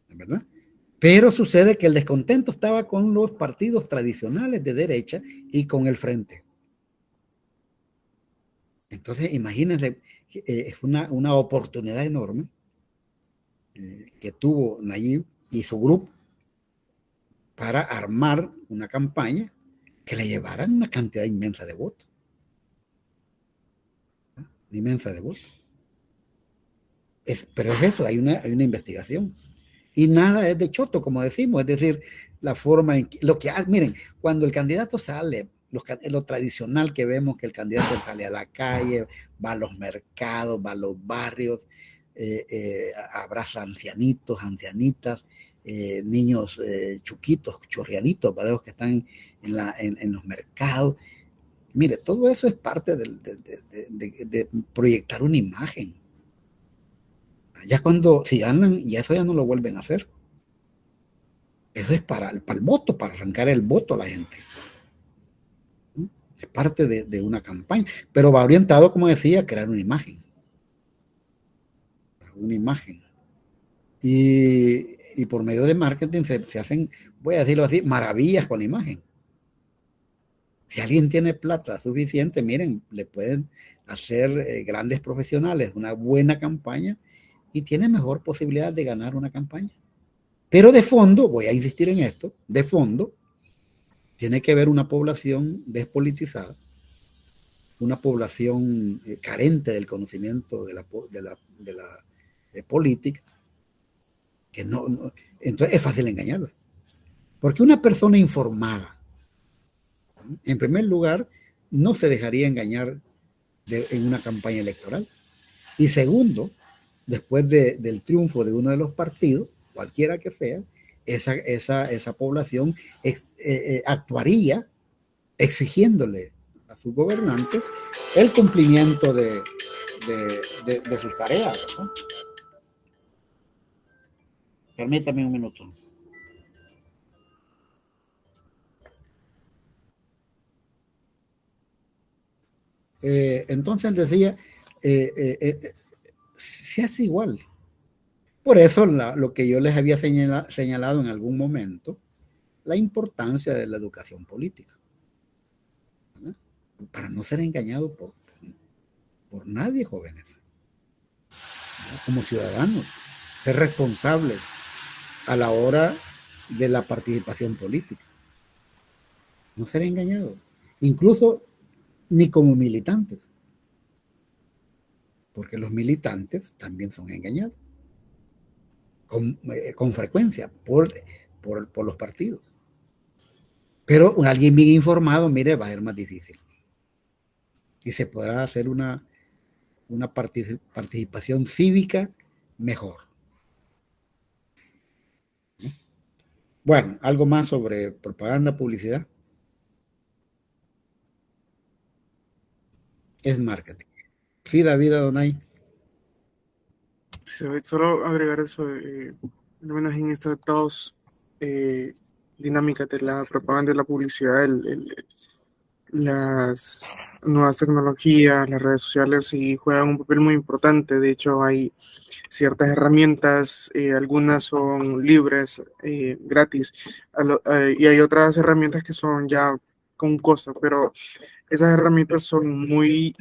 ¿verdad? Pero sucede que el descontento estaba con los partidos tradicionales de derecha y con el Frente. Entonces, imagínense, es una oportunidad enorme que tuvo Nayib y su grupo para armar una campaña que le llevara una cantidad inmensa de votos. Inmensa de votos. Pero es eso, hay una investigación. Y nada es de choto, como decimos, es decir, la forma en que, miren, cuando el candidato sale, lo tradicional que vemos que el candidato sale a la calle, va a los mercados, va a los barrios, abraza ancianitos, ancianitas, niños chuquitos, chorreaditos, ¿verdad? Que están en los mercados. Mire, todo eso es parte de proyectar una imagen. Ya cuando, si ganan, y eso ya no lo vuelven a hacer. Eso es para el voto, para arrancar el voto a la gente. Es parte de una campaña, pero va orientado, como decía, a crear una imagen. Una imagen. Y por medio de marketing se hacen, voy a decirlo así, maravillas con la imagen. Si alguien tiene plata suficiente, miren, le pueden hacer grandes profesionales una buena campaña y tiene mejor posibilidad de ganar una campaña. Pero de fondo, voy a insistir en esto, de fondo, tiene que haber una población despolitizada, una población carente del conocimiento de la política, que entonces es fácil engañarla. Porque una persona informada, en primer lugar, no se dejaría engañar en una campaña electoral. Y segundo, después del triunfo de uno de los partidos, cualquiera que sea, esa población actuaría exigiéndole a sus gobernantes el cumplimiento de sus tareas, ¿no? Permítame un minuto. Entonces decía, se hace igual. Por eso lo que yo les había señalado en algún momento, la importancia de la educación política, ¿verdad? Para no ser engañado por nadie, jóvenes, ¿verdad? Como ciudadanos, ser responsables a la hora de la participación política. No ser engañado, incluso ni como militantes, porque los militantes también son engañados con frecuencia por los partidos. Pero alguien bien informado, mire, va a ser más difícil. Y se podrá hacer una participación cívica mejor. Bueno, algo más sobre propaganda, publicidad. Es marketing. Sí, David Adonai. Sí, solo agregar eso, al menos en estas dos dinámicas de la propaganda y la publicidad, las nuevas tecnologías, las redes sociales sí juegan un papel muy importante. De hecho, hay ciertas herramientas, algunas son libres, gratis, y hay otras herramientas que son ya con un costo, pero esas herramientas son muy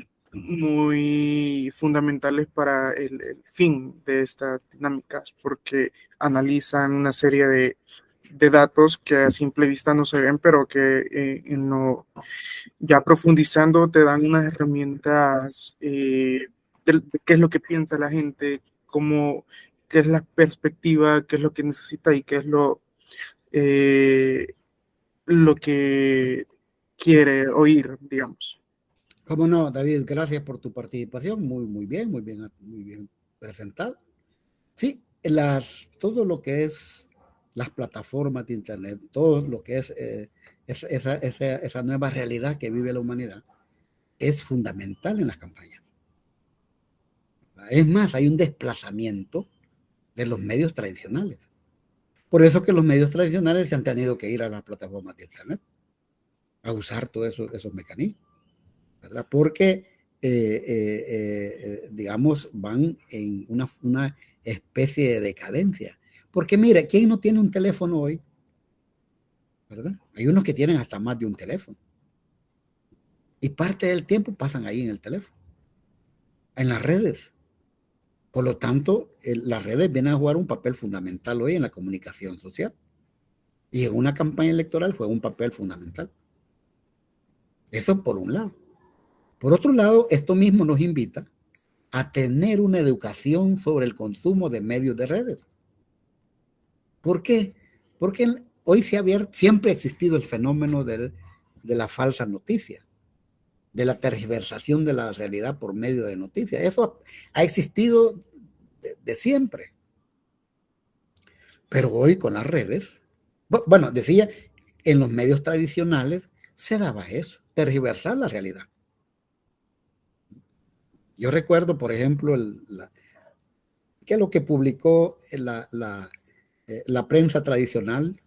fundamentales para el fin de estas dinámicas, porque analizan una serie de datos que a simple vista no se ven, pero que ya profundizando te dan unas herramientas de qué es lo que piensa la gente, qué es la perspectiva, qué es lo que necesita y qué es lo que quiere oír, digamos. Cómo no, David, gracias por tu participación, muy bien presentado. Sí, todo lo que es las plataformas de internet, todo lo que es esa nueva realidad que vive la humanidad, es fundamental en las campañas. Es más, hay un desplazamiento de los medios tradicionales. Por eso que los medios tradicionales se han tenido que ir a las plataformas de internet a usar todos esos mecanismos, ¿verdad? Porque, digamos, van en una especie de decadencia. Porque mira, ¿quién no tiene un teléfono hoy? ¿Verdad? Hay unos que tienen hasta más de un teléfono. Y parte del tiempo pasan ahí en el teléfono, en las redes. Por lo tanto, las redes vienen a jugar un papel fundamental hoy en la comunicación social. Y en una campaña electoral juega un papel fundamental. Eso por un lado. Por otro lado, esto mismo nos invita a tener una educación sobre el consumo de medios de redes. ¿Por qué? Porque hoy siempre ha existido el fenómeno de la falsa noticia, de la tergiversación de la realidad por medio de noticias. Eso ha existido de siempre. Pero hoy con las redes, bueno, decía, en los medios tradicionales se daba eso, tergiversar la realidad. Yo recuerdo, por ejemplo, ¿Qué es lo que publicó la prensa tradicional,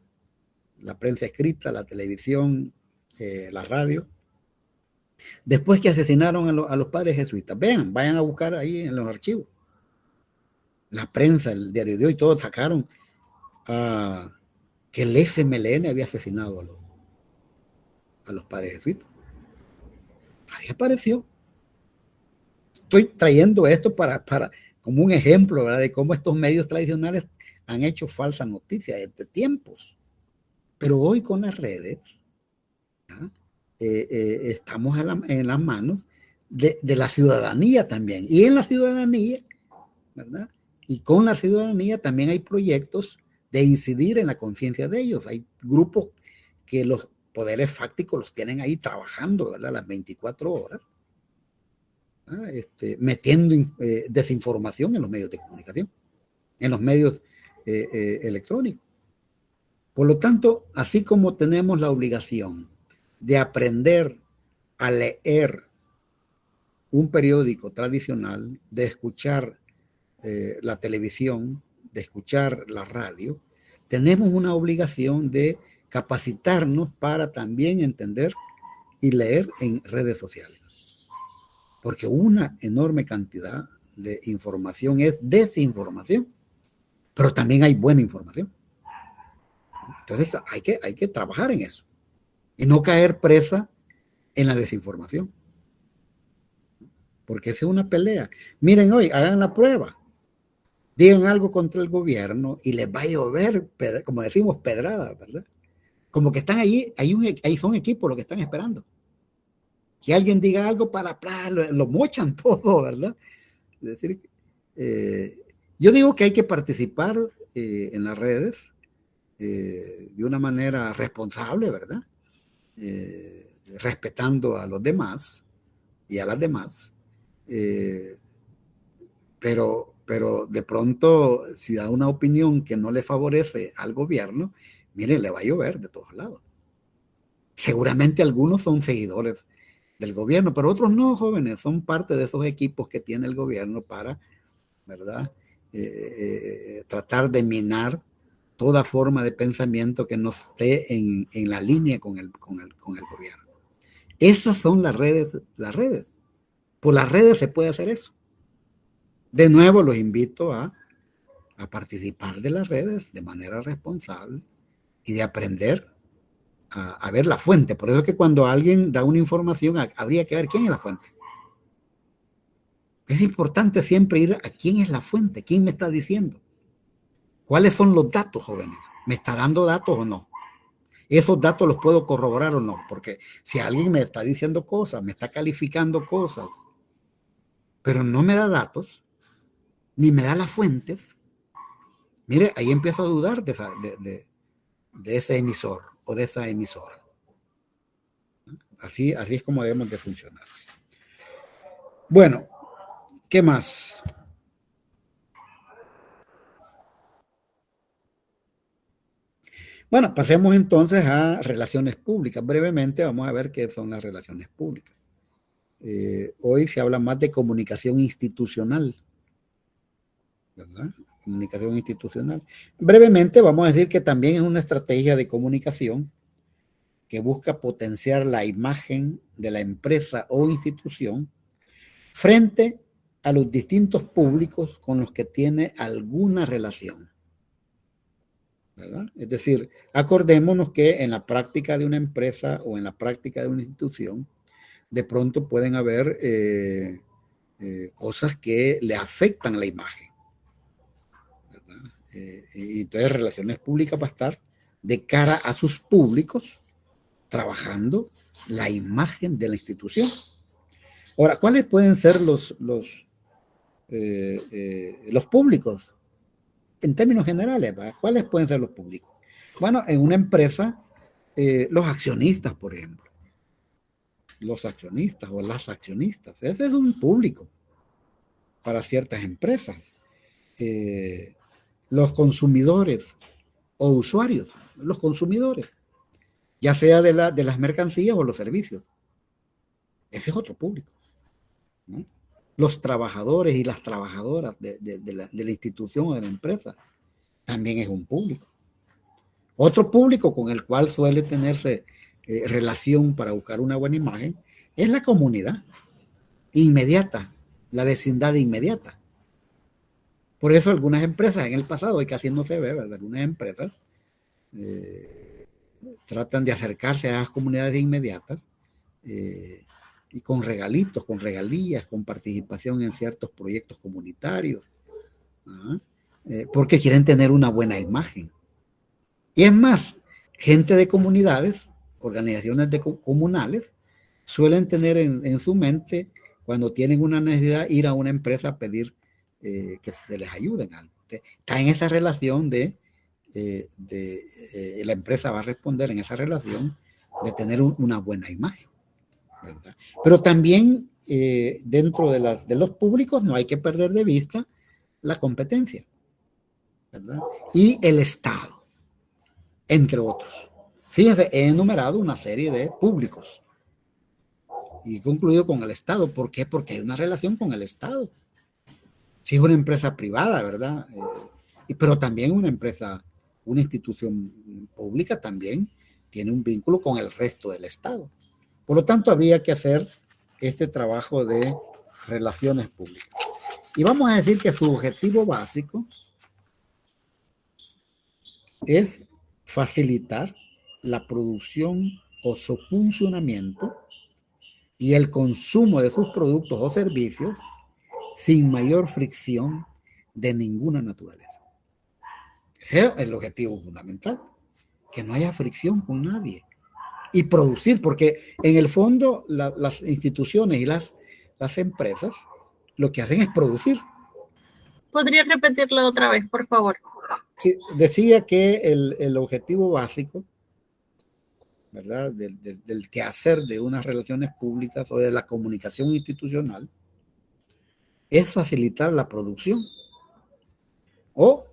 la prensa escrita, la televisión, la radio? Después que asesinaron a los padres jesuitas. Vean, vayan a buscar ahí en los archivos. La prensa, el diario de hoy, todos sacaron que el FMLN había asesinado a los padres jesuitas. Ahí apareció. Estoy trayendo esto como un ejemplo, ¿verdad?, de cómo estos medios tradicionales han hecho falsa noticia desde tiempos. Pero hoy con las redes, estamos en las manos de la ciudadanía también. Y en la ciudadanía, ¿verdad?, y con la ciudadanía también hay proyectos de incidir en la conciencia de ellos. Hay grupos que los poderes fácticos los tienen ahí trabajando, ¿verdad?, las 24 horas, metiendo desinformación en los medios de comunicación, en los medios electrónicos. Por lo tanto, así como tenemos la obligación de aprender a leer un periódico tradicional, de escuchar la televisión, de escuchar la radio, tenemos una obligación de capacitarnos para también entender y leer en redes sociales. Porque una enorme cantidad de información es desinformación, pero también hay buena información. Entonces hay que trabajar en eso y no caer presa en la desinformación, porque esa es una pelea. Miren, hoy hagan la prueba, digan algo contra el gobierno y les va a llover, como decimos, pedradas, ¿verdad? Como que están allí, ahí son equipos los que están esperando que alguien diga algo para lo mochan todo, ¿verdad? Es decir, yo digo que hay que participar en las redes de una manera responsable, ¿verdad? Respetando a los demás y a las demás, pero de pronto, si da una opinión que no le favorece al gobierno, mire, le va a llover de todos lados. Seguramente algunos son seguidores del gobierno, pero otros no, jóvenes, son parte de esos equipos que tiene el gobierno para, ¿verdad?, tratar de minar toda forma de pensamiento que no esté en la línea con el gobierno. Esas son las redes. Por las redes se puede hacer eso. De nuevo, los invito a participar de las redes de manera responsable y de aprender a ver la fuente. Por eso es que cuando alguien da una información, habría que ver quién es la fuente. Es importante siempre ir a quién es la fuente, quién me está diciendo. ¿Cuáles son los datos, jóvenes? ¿Me está dando datos o no? Esos datos los puedo corroborar o no, porque si alguien me está diciendo cosas, me está calificando cosas, pero no me da datos, ni me da las fuentes, mire, ahí empiezo a dudar de ese emisor o de esa emisora. Así es como debemos de funcionar. Bueno, ¿qué más? Bueno, pasemos entonces a relaciones públicas. Brevemente vamos a ver qué son las relaciones públicas. Hoy se habla más de comunicación institucional, ¿verdad? Comunicación institucional. Brevemente vamos a decir que también es una estrategia de comunicación que busca potenciar la imagen de la empresa o institución frente a los distintos públicos con los que tiene alguna relación, ¿verdad? Es decir, acordémonos que en la práctica de una empresa o en la práctica de una institución, de pronto pueden haber cosas que le afectan la imagen, ¿verdad? Y entonces relaciones públicas va a estar de cara a sus públicos trabajando la imagen de la institución. Ahora, ¿cuáles pueden ser los públicos? En términos generales, ¿verdad? ¿Cuáles pueden ser los públicos? Bueno, en una empresa, los accionistas, por ejemplo. Los accionistas o las accionistas. Ese es un público para ciertas empresas. Los consumidores o usuarios, los consumidores, ya sea de las mercancías o los servicios. Ese es otro público, ¿no? los trabajadores y las trabajadoras de la institución o de la empresa. También es un público. Otro público con el cual suele tenerse relación para buscar una buena imagen es la comunidad inmediata, la vecindad inmediata. Por eso algunas empresas en el pasado, hoy casi no se ve, ¿verdad? Algunas empresas tratan de acercarse a las comunidades inmediatas y con regalitos, con regalías, con participación en ciertos proyectos comunitarios, porque quieren tener una buena imagen. Y es más, gente de comunidades, organizaciones comunales, suelen tener en su mente, cuando tienen una necesidad, ir a una empresa a pedir que se les ayuden. Está en esa relación la empresa va a responder en esa relación de tener una buena imagen, ¿verdad? Pero también dentro de los públicos no hay que perder de vista la competencia, ¿verdad? Y el Estado, entre otros. Fíjense, he enumerado una serie de públicos y he concluido con el Estado. ¿Por qué? Porque hay una relación con el Estado. Si es una empresa privada, ¿verdad? Pero también una empresa, una institución pública también tiene un vínculo con el resto del Estado. Por lo tanto, habría que hacer este trabajo de relaciones públicas. Y vamos a decir que su objetivo básico es facilitar la producción o su funcionamiento y el consumo de sus productos o servicios sin mayor fricción de ninguna naturaleza. Ese es el objetivo fundamental, que no haya fricción con nadie. Y producir, porque en el fondo las instituciones y las empresas lo que hacen es producir. ¿Podría repetirlo otra vez, por favor? Sí, decía que el objetivo básico, ¿verdad?, del quehacer de unas relaciones públicas o de la comunicación institucional es facilitar la producción o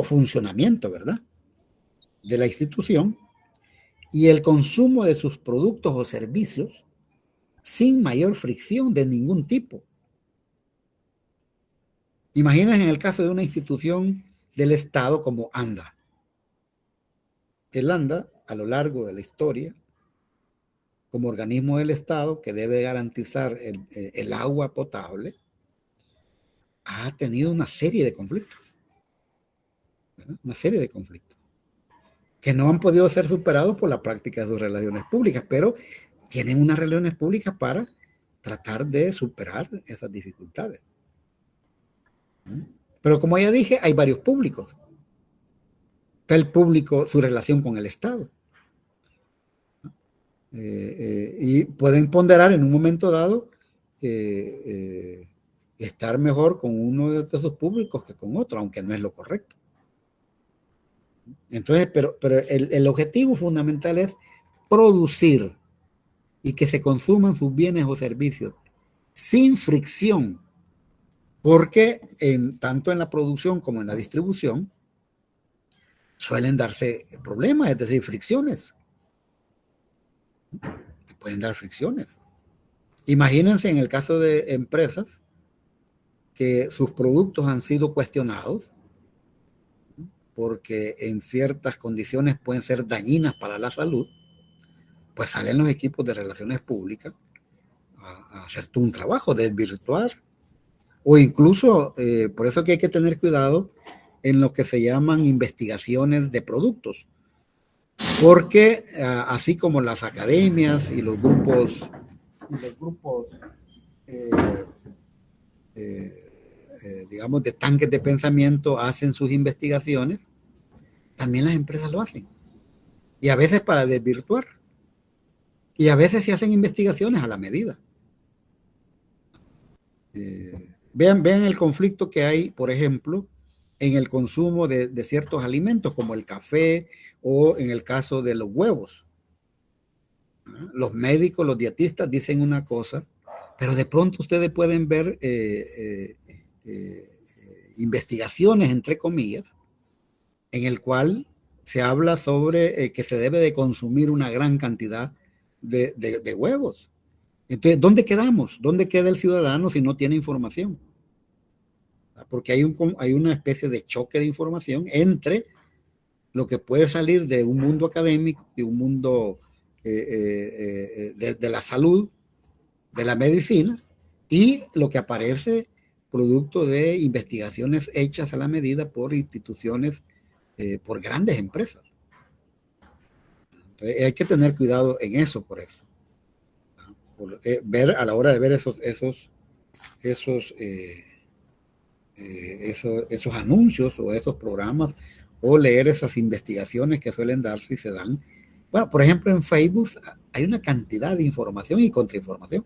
funcionamiento, ¿verdad?, de la institución y el consumo de sus productos o servicios sin mayor fricción de ningún tipo. Imagínense en el caso de una institución del Estado como ANDA. El ANDA, a lo largo de la historia, como organismo del Estado que debe garantizar el agua potable, ha tenido una serie de conflictos, ¿verdad? Una serie de conflictos que no han podido ser superados por la práctica de sus relaciones públicas, pero tienen unas relaciones públicas para tratar de superar esas dificultades. Pero como ya dije, hay varios públicos. Está el público, su relación con el Estado. Y pueden ponderar en un momento dado estar mejor con uno de esos públicos que con otro, aunque no es lo correcto. Entonces, pero el objetivo fundamental es producir y que se consuman sus bienes o servicios sin fricción, porque tanto en la producción como en la distribución suelen darse problemas, es decir, fricciones. Se pueden dar fricciones. Imagínense en el caso de empresas que sus productos han sido cuestionados porque en ciertas condiciones pueden ser dañinas para la salud, pues salen los equipos de relaciones públicas a hacer un trabajo, desvirtuar, o incluso, por eso que hay que tener cuidado en lo que se llaman investigaciones de productos, porque así como las academias y los grupos digamos, de tanques de pensamiento hacen sus investigaciones, también las empresas lo hacen. Y a veces para desvirtuar. Y a veces se hacen investigaciones a la medida. Vean el conflicto que hay, por ejemplo, en el consumo de ciertos alimentos como el café o en el caso de los huevos. Los médicos, los dietistas dicen una cosa, pero de pronto ustedes pueden ver investigaciones, entre comillas, en el cual se habla sobre que se debe de consumir una gran cantidad de huevos. Entonces, ¿dónde quedamos? ¿Dónde queda el ciudadano si no tiene información? Porque hay una especie de choque de información entre lo que puede salir de un mundo académico, de un mundo de la salud, de la medicina, y lo que aparece producto de investigaciones hechas a la medida por instituciones, por grandes empresas. Entonces, hay que tener cuidado en eso, por eso. Ver a la hora de ver esos anuncios o esos programas, o leer esas investigaciones que suelen darse y se dan. Bueno, por ejemplo, en Facebook hay una cantidad de información y contrainformación.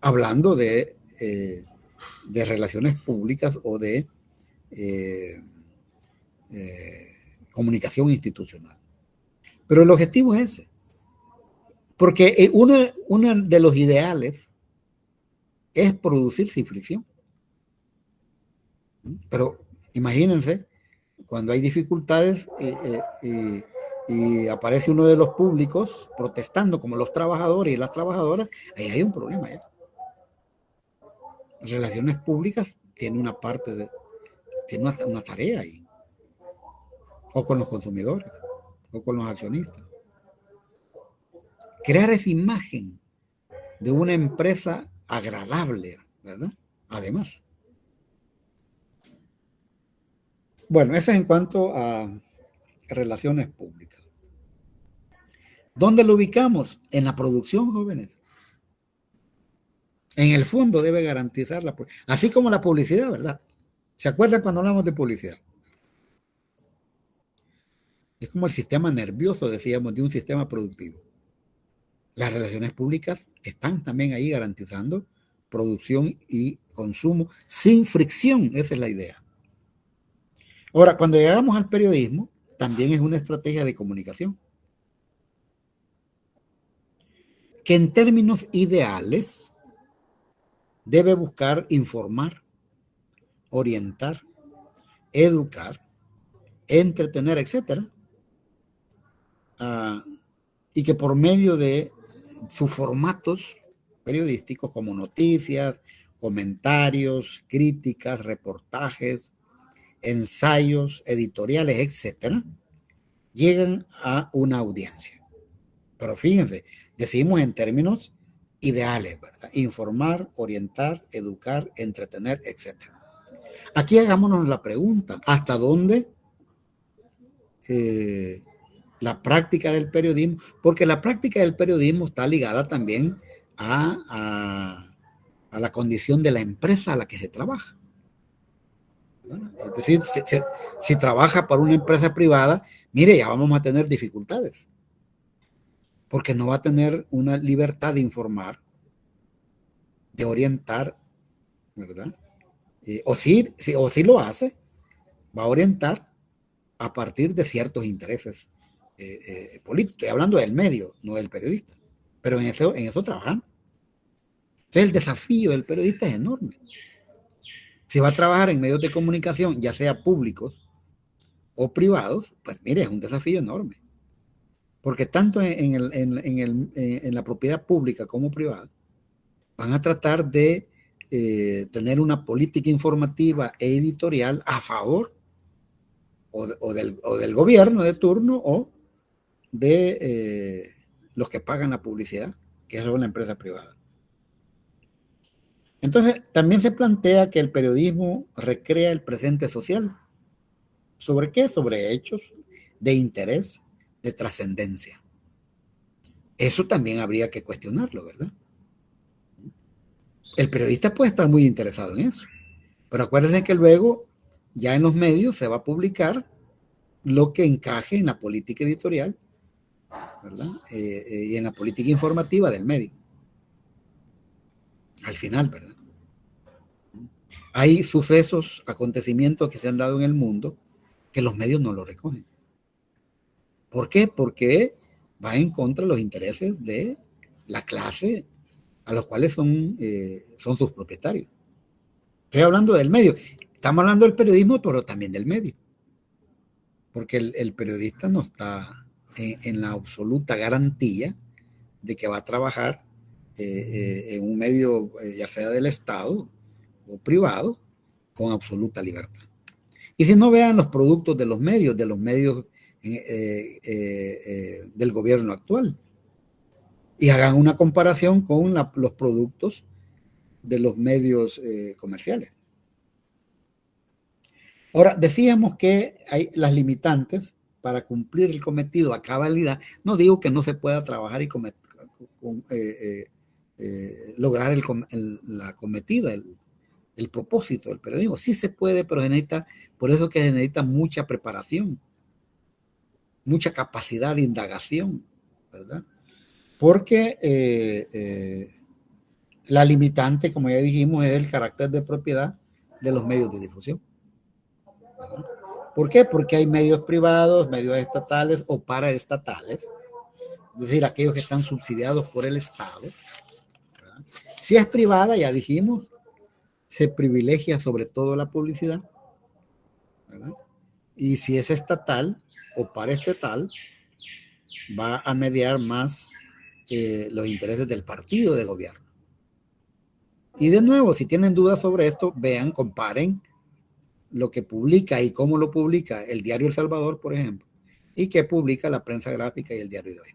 Hablando de relaciones públicas o de comunicación institucional. Pero el objetivo es ese. Porque uno de los ideales es producir sin fricción. Pero imagínense, cuando hay dificultades y aparece uno de los públicos protestando, como los trabajadores y las trabajadoras, ahí hay un problema ya. Relaciones públicas tiene una parte tiene una tarea ahí. O con los consumidores, o con los accionistas. Crear esa imagen de una empresa agradable, ¿verdad? Además. Bueno, eso es en cuanto a relaciones públicas. ¿Dónde lo ubicamos? En la producción, jóvenes. En el fondo debe garantizar así como la publicidad, ¿verdad? ¿Se acuerdan cuando hablamos de publicidad? Es como el sistema nervioso, decíamos, de un sistema productivo. Las relaciones públicas están también ahí garantizando producción y consumo sin fricción, esa es la idea. Ahora, cuando llegamos al periodismo, también es una estrategia de comunicación que en términos ideales debe buscar informar, orientar, educar, entretener, etcétera, y que por medio de sus formatos periodísticos como noticias, comentarios, críticas, reportajes, ensayos, editoriales, etcétera, llegan a una audiencia. Pero fíjense, decimos en términos ideales, ¿verdad? Informar, orientar, educar, entretener, etcétera. Aquí hagámonos la pregunta, ¿hasta dónde la práctica del periodismo? Porque la práctica del periodismo está ligada también a la condición de la empresa a la que se trabaja. Es decir, si trabaja para una empresa privada, mire, ya vamos a tener dificultades, porque no va a tener una libertad de informar, de orientar, ¿verdad? O si lo hace, va a orientar a partir de ciertos intereses políticos. Estoy hablando del medio, no del periodista, pero en eso trabajamos. Entonces el desafío del periodista es enorme. Si va a trabajar en medios de comunicación, ya sea públicos o privados, pues mire, es un desafío enorme. Porque tanto en la propiedad pública como privada, van a tratar de tener una política informativa e editorial a favor o del gobierno de turno o de los que pagan la publicidad, que es una empresa privada. Entonces, también se plantea que el periodismo recrea el presente social. ¿Sobre qué? Sobre hechos de interés, de trascendencia. Eso también habría que cuestionarlo, ¿verdad? El periodista puede estar muy interesado en eso, pero acuérdense que luego ya en los medios se va a publicar lo que encaje en la política editorial, ¿verdad? Y en la política informativa del medio. Al final, ¿verdad? Hay sucesos, acontecimientos que se han dado en el mundo que los medios no lo recogen. ¿Por qué? Porque va en contra de los intereses de la clase a los cuales son sus propietarios. Estoy hablando del medio. Estamos hablando del periodismo, pero también del medio. Porque el periodista no está en la absoluta garantía de que va a trabajar en un medio, ya sea del Estado o privado, con absoluta libertad. Y si no, vean los productos de los medios del gobierno actual, y hagan una comparación con los productos de los medios comerciales. Ahora, decíamos que hay las limitantes para cumplir el cometido a cabalidad. No digo que no se pueda trabajar y lograr la cometida, el propósito del periodismo. Sí se puede, pero por eso que se necesita mucha preparación, mucha capacidad de indagación, ¿verdad? Porque la limitante, como ya dijimos, es el carácter de propiedad de los medios de difusión. ¿Verdad? ¿Por qué? Porque hay medios privados, medios estatales o paraestatales, es decir, aquellos que están subsidiados por el Estado. ¿Verdad? Si es privada, ya dijimos, se privilegia sobre todo la publicidad, ¿verdad? Y si es estatal o paraestatal, va a mediar más los intereses del partido de gobierno. Y de nuevo, si tienen dudas sobre esto, vean, comparen lo que publica y cómo lo publica el diario El Salvador, por ejemplo, y qué publica la Prensa Gráfica y el Diario de Hoy,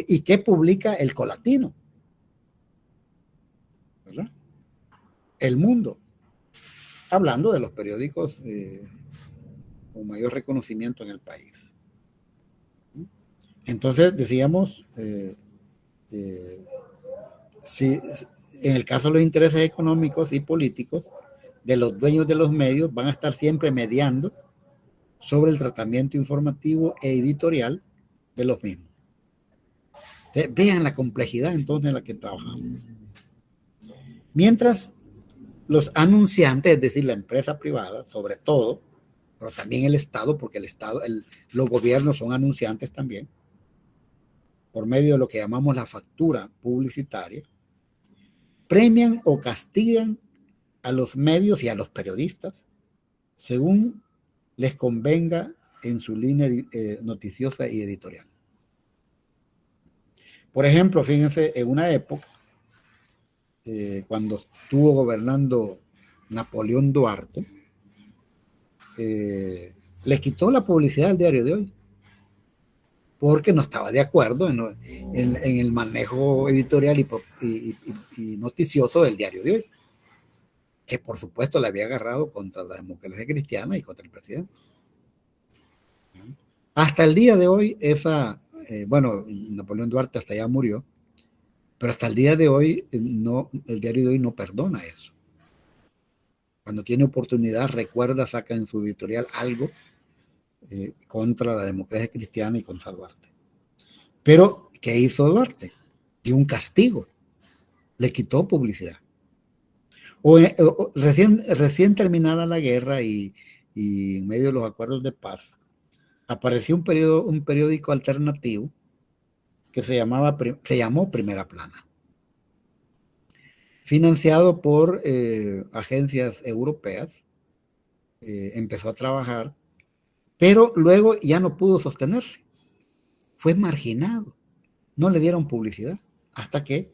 y qué publica el Colatino, ¿verdad? El Mundo, hablando de los periódicos con mayor reconocimiento en el país. Entonces, decíamos, si en el caso de los intereses económicos y políticos de los dueños de los medios, van a estar siempre mediando sobre el tratamiento informativo e editorial de los mismos. Entonces, vean la complejidad entonces en la que trabajamos. Mientras los anunciantes, es decir, la empresa privada, sobre todo, pero también el Estado, porque los gobiernos son anunciantes también, por medio de lo que llamamos la factura publicitaria, premian o castigan a los medios y a los periodistas según les convenga en su línea noticiosa y editorial. Por ejemplo, fíjense, en una época, cuando estuvo gobernando Napoleón Duarte, les quitó la publicidad al Diario de Hoy, porque no estaba de acuerdo en el manejo editorial y noticioso del Diario de Hoy, que por supuesto le había agarrado contra la democracia cristiana y contra el presidente. Hasta el día de hoy, bueno, Napoleón Duarte hasta ya murió, pero hasta el día de hoy el Diario de Hoy no perdona eso. Cuando tiene oportunidad, saca en su editorial algo contra la democracia cristiana y contra Duarte. Pero, ¿qué hizo Duarte? Dio un castigo. Le quitó publicidad. Recién terminada la guerra y en medio de los acuerdos de paz, apareció un periódico alternativo que se llamó Primera Plana, financiado por agencias europeas. Empezó a trabajar, pero luego ya no pudo sostenerse. Fue marginado. No le dieron publicidad hasta que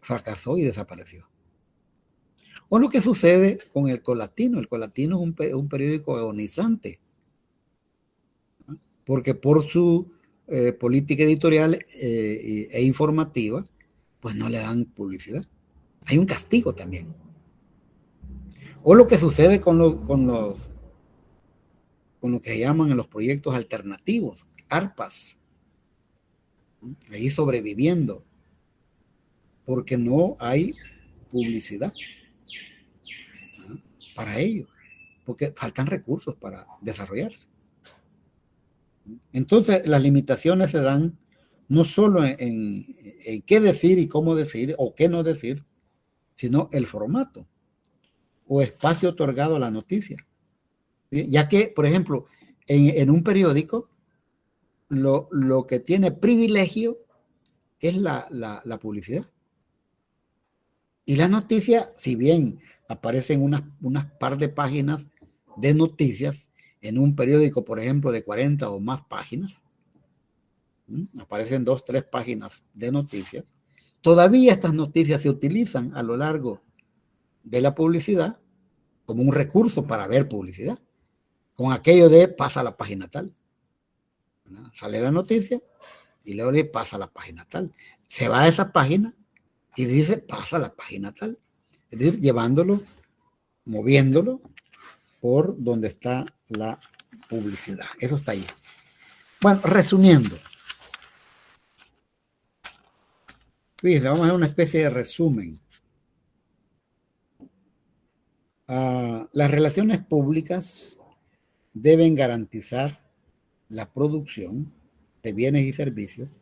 fracasó y desapareció. O lo que sucede con el Colatino. El Colatino es un periódico agonizante, ¿no? Porque por su política editorial e informativa, pues no le dan publicidad. Hay un castigo también. O lo que sucede con lo que se llaman los proyectos alternativos, ARPAs, ahí sobreviviendo, porque no hay publicidad para ello, porque faltan recursos para desarrollarse. Entonces, las limitaciones se dan no solo en qué decir y cómo decir, o qué no decir, sino el formato o espacio otorgado a la noticia. Ya que, por ejemplo, en un periódico, lo que tiene privilegio es la publicidad. Y la noticia, si bien aparecen unas par de páginas de noticias en un periódico, por ejemplo, de 40 o más páginas, Aparecen 2, 3 páginas de noticias. Todavía estas noticias se utilizan a lo largo de la publicidad como un recurso para ver publicidad, con aquello de pasa a la página tal. ¿Verdad? Sale la noticia y luego le pasa a la página tal. Se va a esa página y dice pasa a la página tal. Es decir, llevándolo, moviéndolo por donde está la publicidad. Eso está ahí. Bueno, resumiendo. Fíjense, vamos a hacer una especie de resumen. Las relaciones públicas deben garantizar la producción de bienes y servicios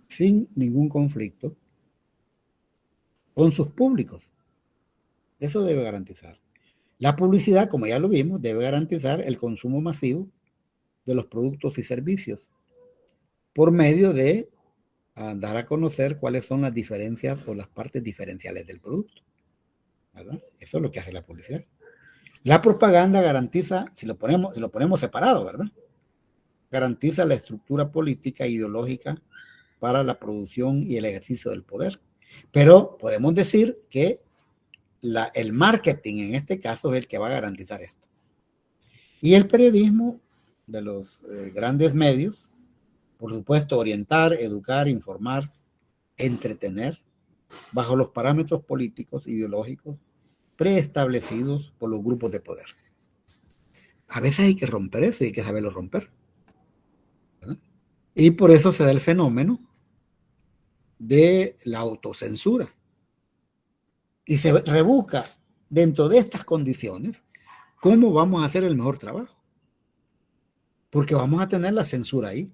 sin ningún conflicto con sus públicos. Eso debe garantizar. La publicidad, como ya lo vimos, debe garantizar el consumo masivo de los productos y servicios por medio de dar a conocer cuáles son las diferencias o las partes diferenciales del producto. ¿Verdad? Eso es lo que hace la publicidad. La propaganda garantiza, si lo ponemos separado, ¿verdad? Garantiza la estructura política e ideológica para la producción y el ejercicio del poder. Pero podemos decir que el marketing en este caso es el que va a garantizar esto. Y el periodismo de los grandes medios, por supuesto, orientar, educar, informar, entretener, bajo los parámetros políticos, ideológicos, preestablecidos por los grupos de poder. A veces hay que romper eso y hay que saberlo romper. ¿Verdad? Y por eso se da el fenómeno de la autocensura. Y se rebusca dentro de estas condiciones cómo vamos a hacer el mejor trabajo. Porque vamos a tener la censura ahí.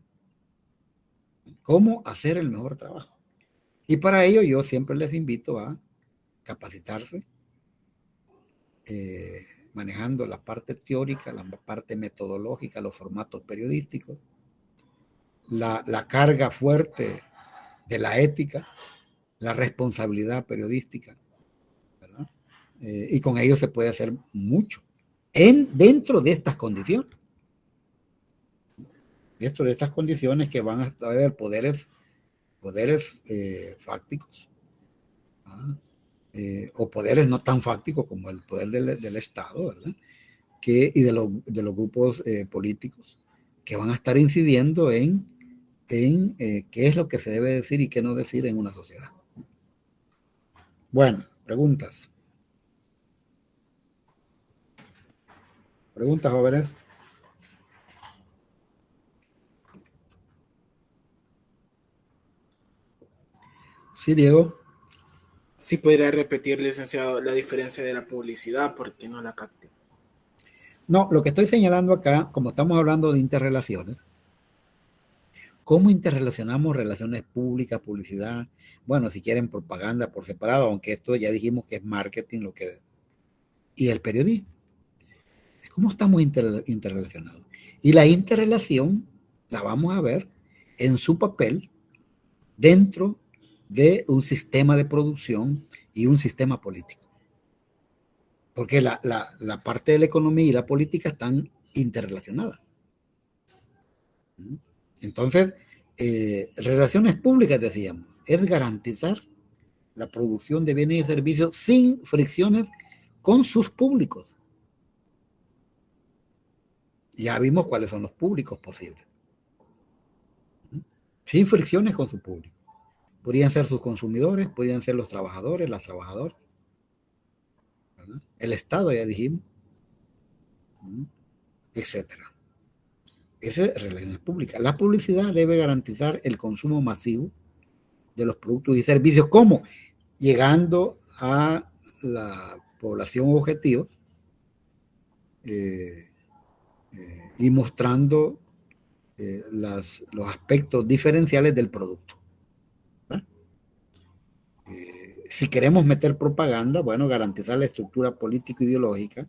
¿Cómo hacer el mejor trabajo? Y para ello yo siempre les invito a capacitarse, manejando la parte teórica, la parte metodológica, los formatos periodísticos, la carga fuerte de la ética, la responsabilidad periodística, ¿verdad? Y con ello se puede hacer mucho dentro de estas condiciones. Dentro de estas condiciones que van a haber poderes fácticos, o poderes no tan fácticos como el poder del Estado, ¿verdad? Y de los grupos políticos que van a estar incidiendo en qué es lo que se debe decir y qué no decir en una sociedad. Bueno, preguntas. ¿Preguntas, jóvenes? Sí, Diego. Sí, podría repetir, licenciado, la diferencia de la publicidad, porque no la capté. No, lo que estoy señalando acá, como estamos hablando de interrelaciones, ¿cómo interrelacionamos relaciones públicas, publicidad? Bueno, si quieren propaganda por separado, aunque esto ya dijimos que es marketing, y el periodismo. ¿Cómo estamos interrelacionados? Y la interrelación la vamos a ver en su papel dentro de un sistema de producción y un sistema político. Porque la parte de la economía y la política están interrelacionadas. Entonces, relaciones públicas, decíamos, es garantizar la producción de bienes y servicios sin fricciones con sus públicos. Ya vimos cuáles son los públicos posibles. Sin fricciones con su público. Podrían ser sus consumidores, podrían ser los trabajadores, las trabajadoras, ¿verdad? El Estado, ya dijimos, etcétera. Esa es relaciones públicas. La publicidad debe garantizar el consumo masivo de los productos y servicios, ¿cómo? Llegando a la población objetivo y mostrando los aspectos diferenciales del producto. Si queremos meter propaganda, bueno, garantizar la estructura político-ideológica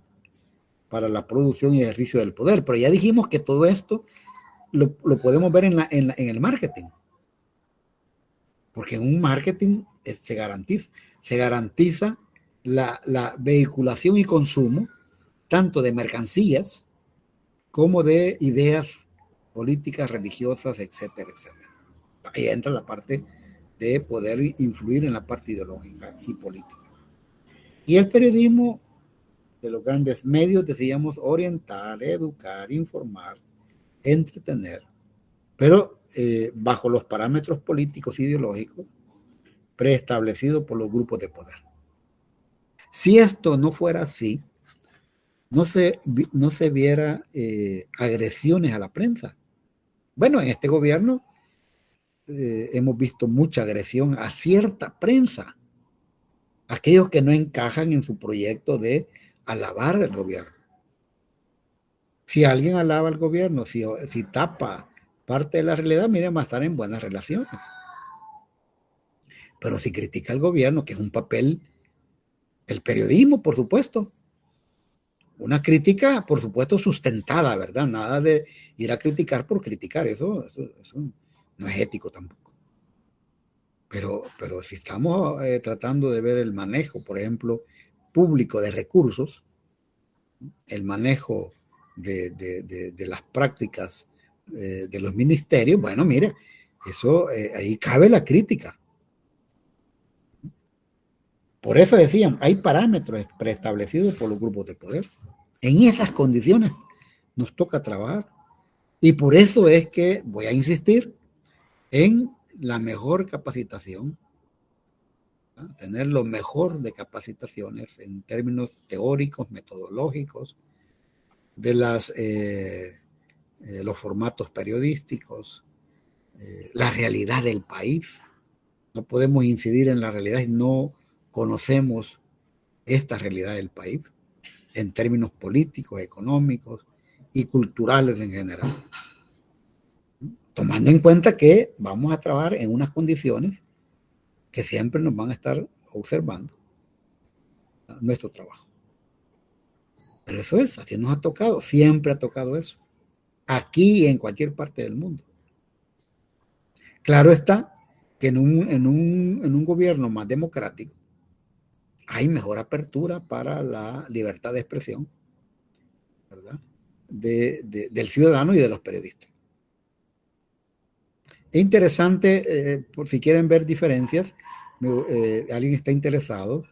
para la producción y ejercicio del poder. Pero ya dijimos que todo esto lo podemos ver en el marketing. Porque en un marketing se garantiza la vehiculación y consumo tanto de mercancías como de ideas políticas, religiosas, etcétera, etcétera. Ahí entra la parte de poder influir en la parte ideológica y política. Y el periodismo de los grandes medios, decíamos, orientar, educar, informar, entretener, pero bajo los parámetros políticos e ideológicos preestablecidos por los grupos de poder. Si esto no fuera así, no se viera agresiones a la prensa. Bueno, en este gobierno hemos visto mucha agresión a cierta prensa, aquellos que no encajan en su proyecto de alabar al gobierno. Si alguien alaba al gobierno, si tapa parte de la realidad, miren, va a estar en buenas relaciones. Pero si critica al gobierno, que es un papel del periodismo, por supuesto, una crítica, por supuesto, sustentada, ¿verdad? Nada de ir a criticar por criticar, eso no es ético tampoco. Pero si estamos tratando de ver el manejo, por ejemplo, público de recursos, el manejo de las prácticas de los ministerios, bueno, mire, eso ahí cabe la crítica. Por eso decían, hay parámetros preestablecidos por los grupos de poder. En esas condiciones nos toca trabajar. Y por eso es que voy a insistir en la mejor capacitación, ¿no? Tener lo mejor de capacitaciones en términos teóricos, metodológicos, de los formatos periodísticos, la realidad del país. No podemos incidir en la realidad si no conocemos esta realidad del país en términos políticos, económicos y culturales en general. Tomando en cuenta que vamos a trabajar en unas condiciones que siempre nos van a estar observando nuestro trabajo. Pero eso es, así nos ha tocado, siempre ha tocado eso, aquí y en cualquier parte del mundo. Claro está que en un gobierno más democrático hay mejor apertura para la libertad de expresión, ¿verdad? Del ciudadano y de los periodistas. Es interesante, por si quieren ver diferencias, alguien está interesado,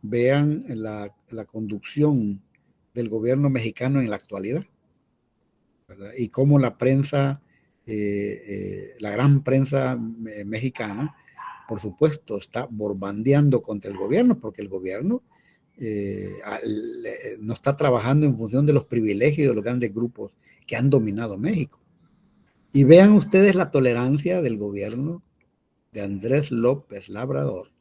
vean la conducción del gobierno mexicano en la actualidad, ¿verdad? Y cómo la prensa, la gran prensa mexicana, por supuesto, está borbandeando contra el gobierno, porque el gobierno no está trabajando en función de los privilegios de los grandes grupos que han dominado México. Y vean ustedes la tolerancia del gobierno de Andrés López Labrador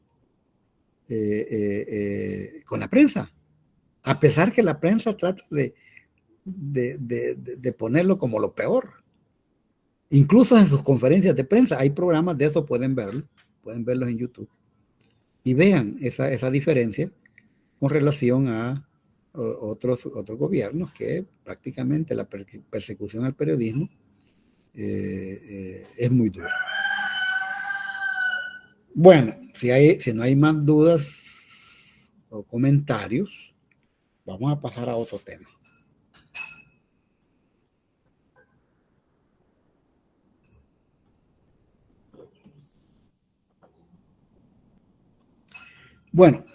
con la prensa, a pesar que la prensa trata de ponerlo como lo peor. Incluso en sus conferencias de prensa, hay programas de eso, pueden verlos en YouTube. Y vean esa diferencia con relación a otros gobiernos que prácticamente la persecución al periodismo es muy dura. Bueno, si no hay más dudas o comentarios, vamos a pasar a otro tema. Bueno,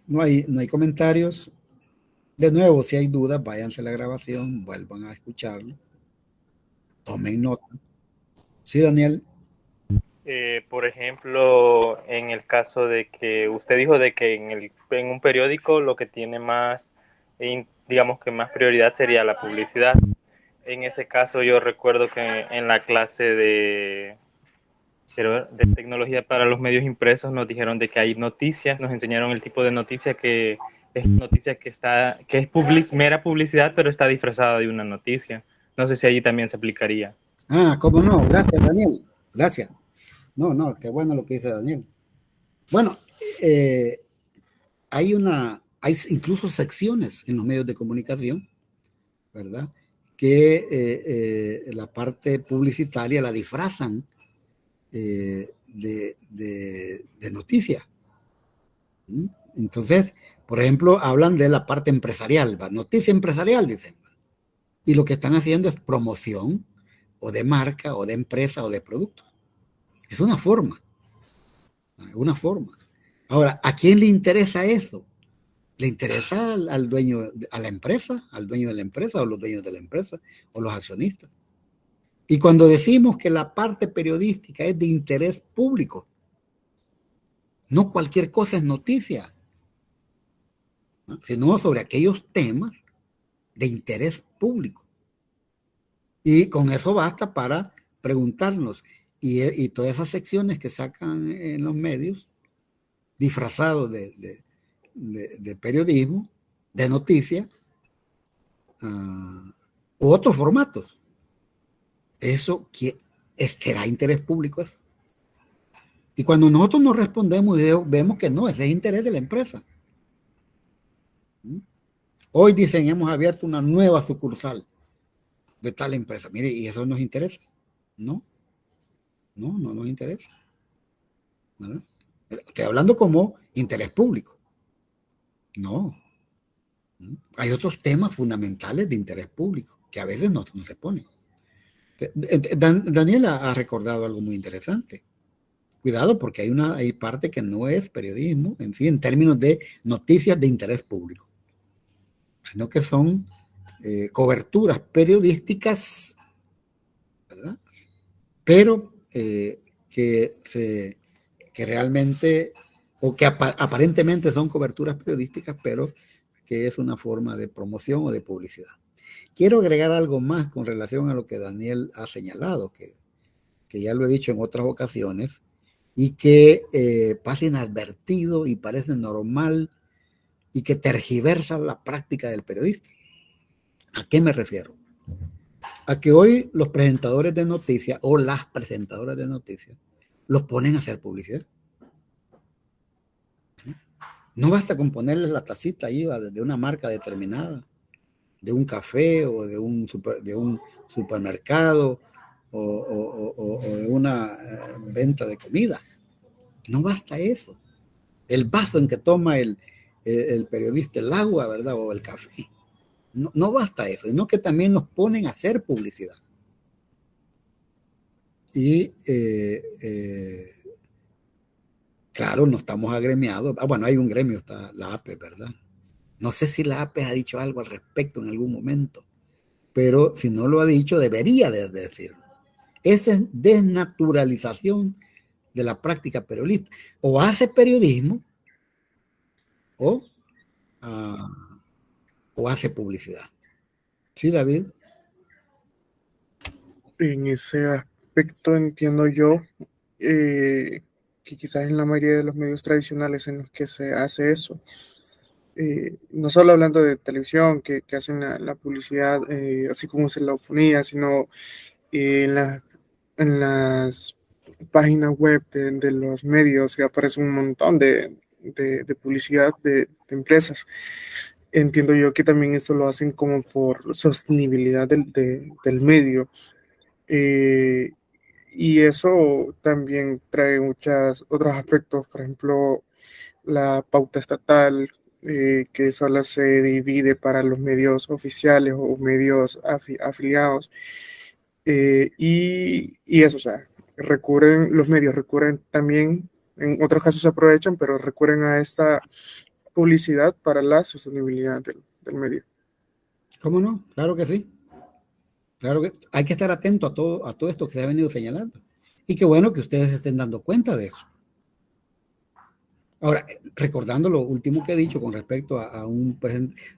no hay comentarios. De nuevo, si hay dudas, váyanse a la grabación, vuelvan a escucharlo, tomen nota. Sí, Daniel. Por ejemplo, en el caso de que usted dijo de que en un periódico lo que tiene más, digamos que más prioridad sería la publicidad. En ese caso yo recuerdo que en la clase de tecnología para los medios impresos nos dijeron de que hay noticias, nos enseñaron el tipo de noticia que es noticia que es mera publicidad, pero está disfrazada de una noticia. No sé si allí también se aplicaría. ¿Cómo no? Gracias, Daniel. Gracias. No, qué bueno lo que dice Daniel. Bueno, hay incluso secciones en los medios de comunicación, ¿verdad? Que la parte publicitaria la disfrazan de noticia. Entonces, por ejemplo, hablan de la parte empresarial, noticia empresarial, dicen. Y lo que están haciendo es promoción o de marca o de empresa o de producto. Es una forma. Una forma. Ahora, ¿a quién le interesa eso? ¿Le interesa al dueño, a la empresa, al dueño de la empresa o los dueños de la empresa o los accionistas? Y cuando decimos que la parte periodística es de interés público, no cualquier cosa es noticia, ¿no? Sino sobre aquellos temas de interés público. Y con eso basta para preguntarnos. Y todas esas secciones que sacan en los medios, disfrazados de periodismo, de noticias, u otros formatos. Eso será interés público. Eso. Y cuando nosotros nos respondemos, vemos que no, ese es interés de la empresa. Hoy dicen, hemos abierto una nueva sucursal de tal empresa. Mire, ¿y eso nos interesa? No nos interesa. ¿Verdad? Estoy hablando como interés público. No. Hay otros temas fundamentales de interés público que a veces no se ponen. Daniela ha recordado algo muy interesante. Cuidado, porque hay parte que no es periodismo en sí, en términos de noticias de interés público, sino que son coberturas periodísticas, ¿verdad? Pero que realmente, o que aparentemente son coberturas periodísticas, pero que es una forma de promoción o de publicidad. Quiero agregar algo más con relación a lo que Daniel ha señalado, que ya lo he dicho en otras ocasiones, y que pasa inadvertido y parece normal y que tergiversa la práctica del periodista. ¿A qué me refiero? A que hoy los presentadores de noticias o las presentadoras de noticias los ponen a hacer publicidad. No basta con ponerles la tacita ahí de una marca determinada, de un café o de un supermercado o de una venta de comida. No basta eso. El vaso en que toma el periodista el agua, ¿verdad? O el café. No basta eso, sino que también nos ponen a hacer publicidad. Y claro, no estamos agremiados. Bueno, hay un gremio, está la APE, ¿verdad? No sé si la APE ha dicho algo al respecto en algún momento, pero si no lo ha dicho, debería de decirlo. Esa es desnaturalización de la práctica periodista. O hace periodismo o hace publicidad. ¿Sí, David? En ese aspecto entiendo yo que quizás en la mayoría de los medios tradicionales en los que se hace eso, no solo hablando de televisión, que hacen la publicidad así como se la oponía, sino en las páginas web de los medios que aparece un montón de publicidad de empresas. Entiendo yo que también eso lo hacen como por sostenibilidad del medio. Y eso también trae muchos otros aspectos, por ejemplo, la pauta estatal, que solo se divide para los medios oficiales o medios afiliados. Y eso, o sea, los medios recurren también, en otros casos se aprovechan, pero recurren a esta publicidad para la sostenibilidad del medio. ¿Cómo no? Claro que sí. Claro que hay que estar atento a todo esto que se ha venido señalando. Y qué bueno que ustedes estén dando cuenta de eso. Ahora, recordando lo último que he dicho con respecto a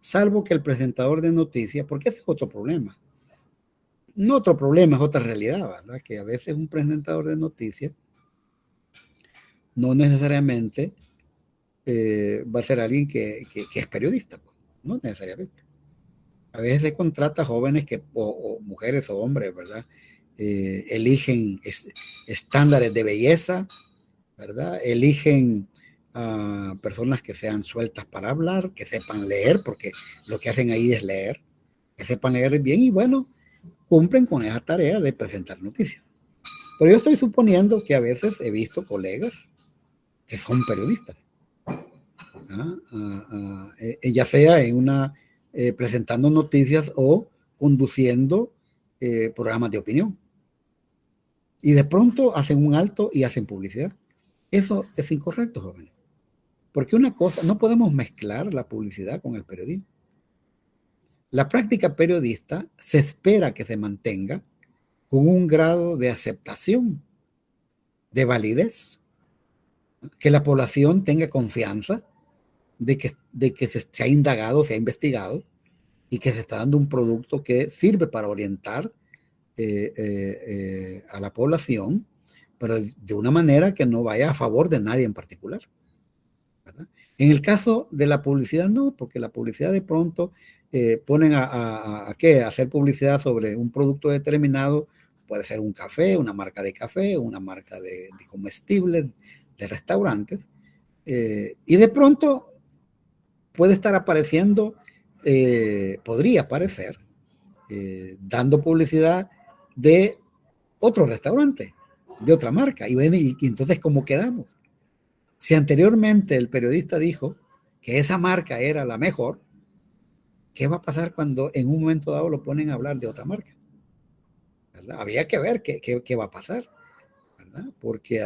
salvo que el presentador de noticias, porque ese es otro problema. No otro problema, es otra realidad, ¿verdad? Que a veces un presentador de noticias no necesariamente va a ser alguien que es periodista, pues. No necesariamente. A veces se contrata jóvenes o mujeres o hombres, ¿verdad? Eligen estándares de belleza, ¿verdad? Eligen a personas que sean sueltas para hablar, que sepan leer, porque lo que hacen ahí es leer, que sepan leer bien y bueno, cumplen con esa tarea de presentar noticias. Pero yo estoy suponiendo que a veces he visto colegas que son periodistas, ya sea en presentando noticias o conduciendo programas de opinión. Y de pronto hacen un alto y hacen publicidad. Eso es incorrecto, jóvenes. Porque una cosa, no podemos mezclar la publicidad con el periodismo. La práctica periodista se espera que se mantenga con un grado de aceptación, de validez, que la población tenga confianza de que se ha indagado, se ha investigado y que se está dando un producto que sirve para orientar a la población, pero de una manera que no vaya a favor de nadie en particular, ¿verdad? En el caso de la publicidad, no, porque la publicidad de pronto ponen a hacer publicidad sobre un producto determinado, puede ser un café, una marca de café, una marca de comestibles, de restaurantes, y de pronto puede estar apareciendo, podría aparecer, dando publicidad de otro restaurante, de otra marca, y entonces ¿cómo quedamos? Si anteriormente el periodista dijo que esa marca era la mejor, ¿qué va a pasar cuando en un momento dado lo ponen a hablar de otra marca? ¿Verdad? Habría que ver qué va a pasar, ¿verdad? Porque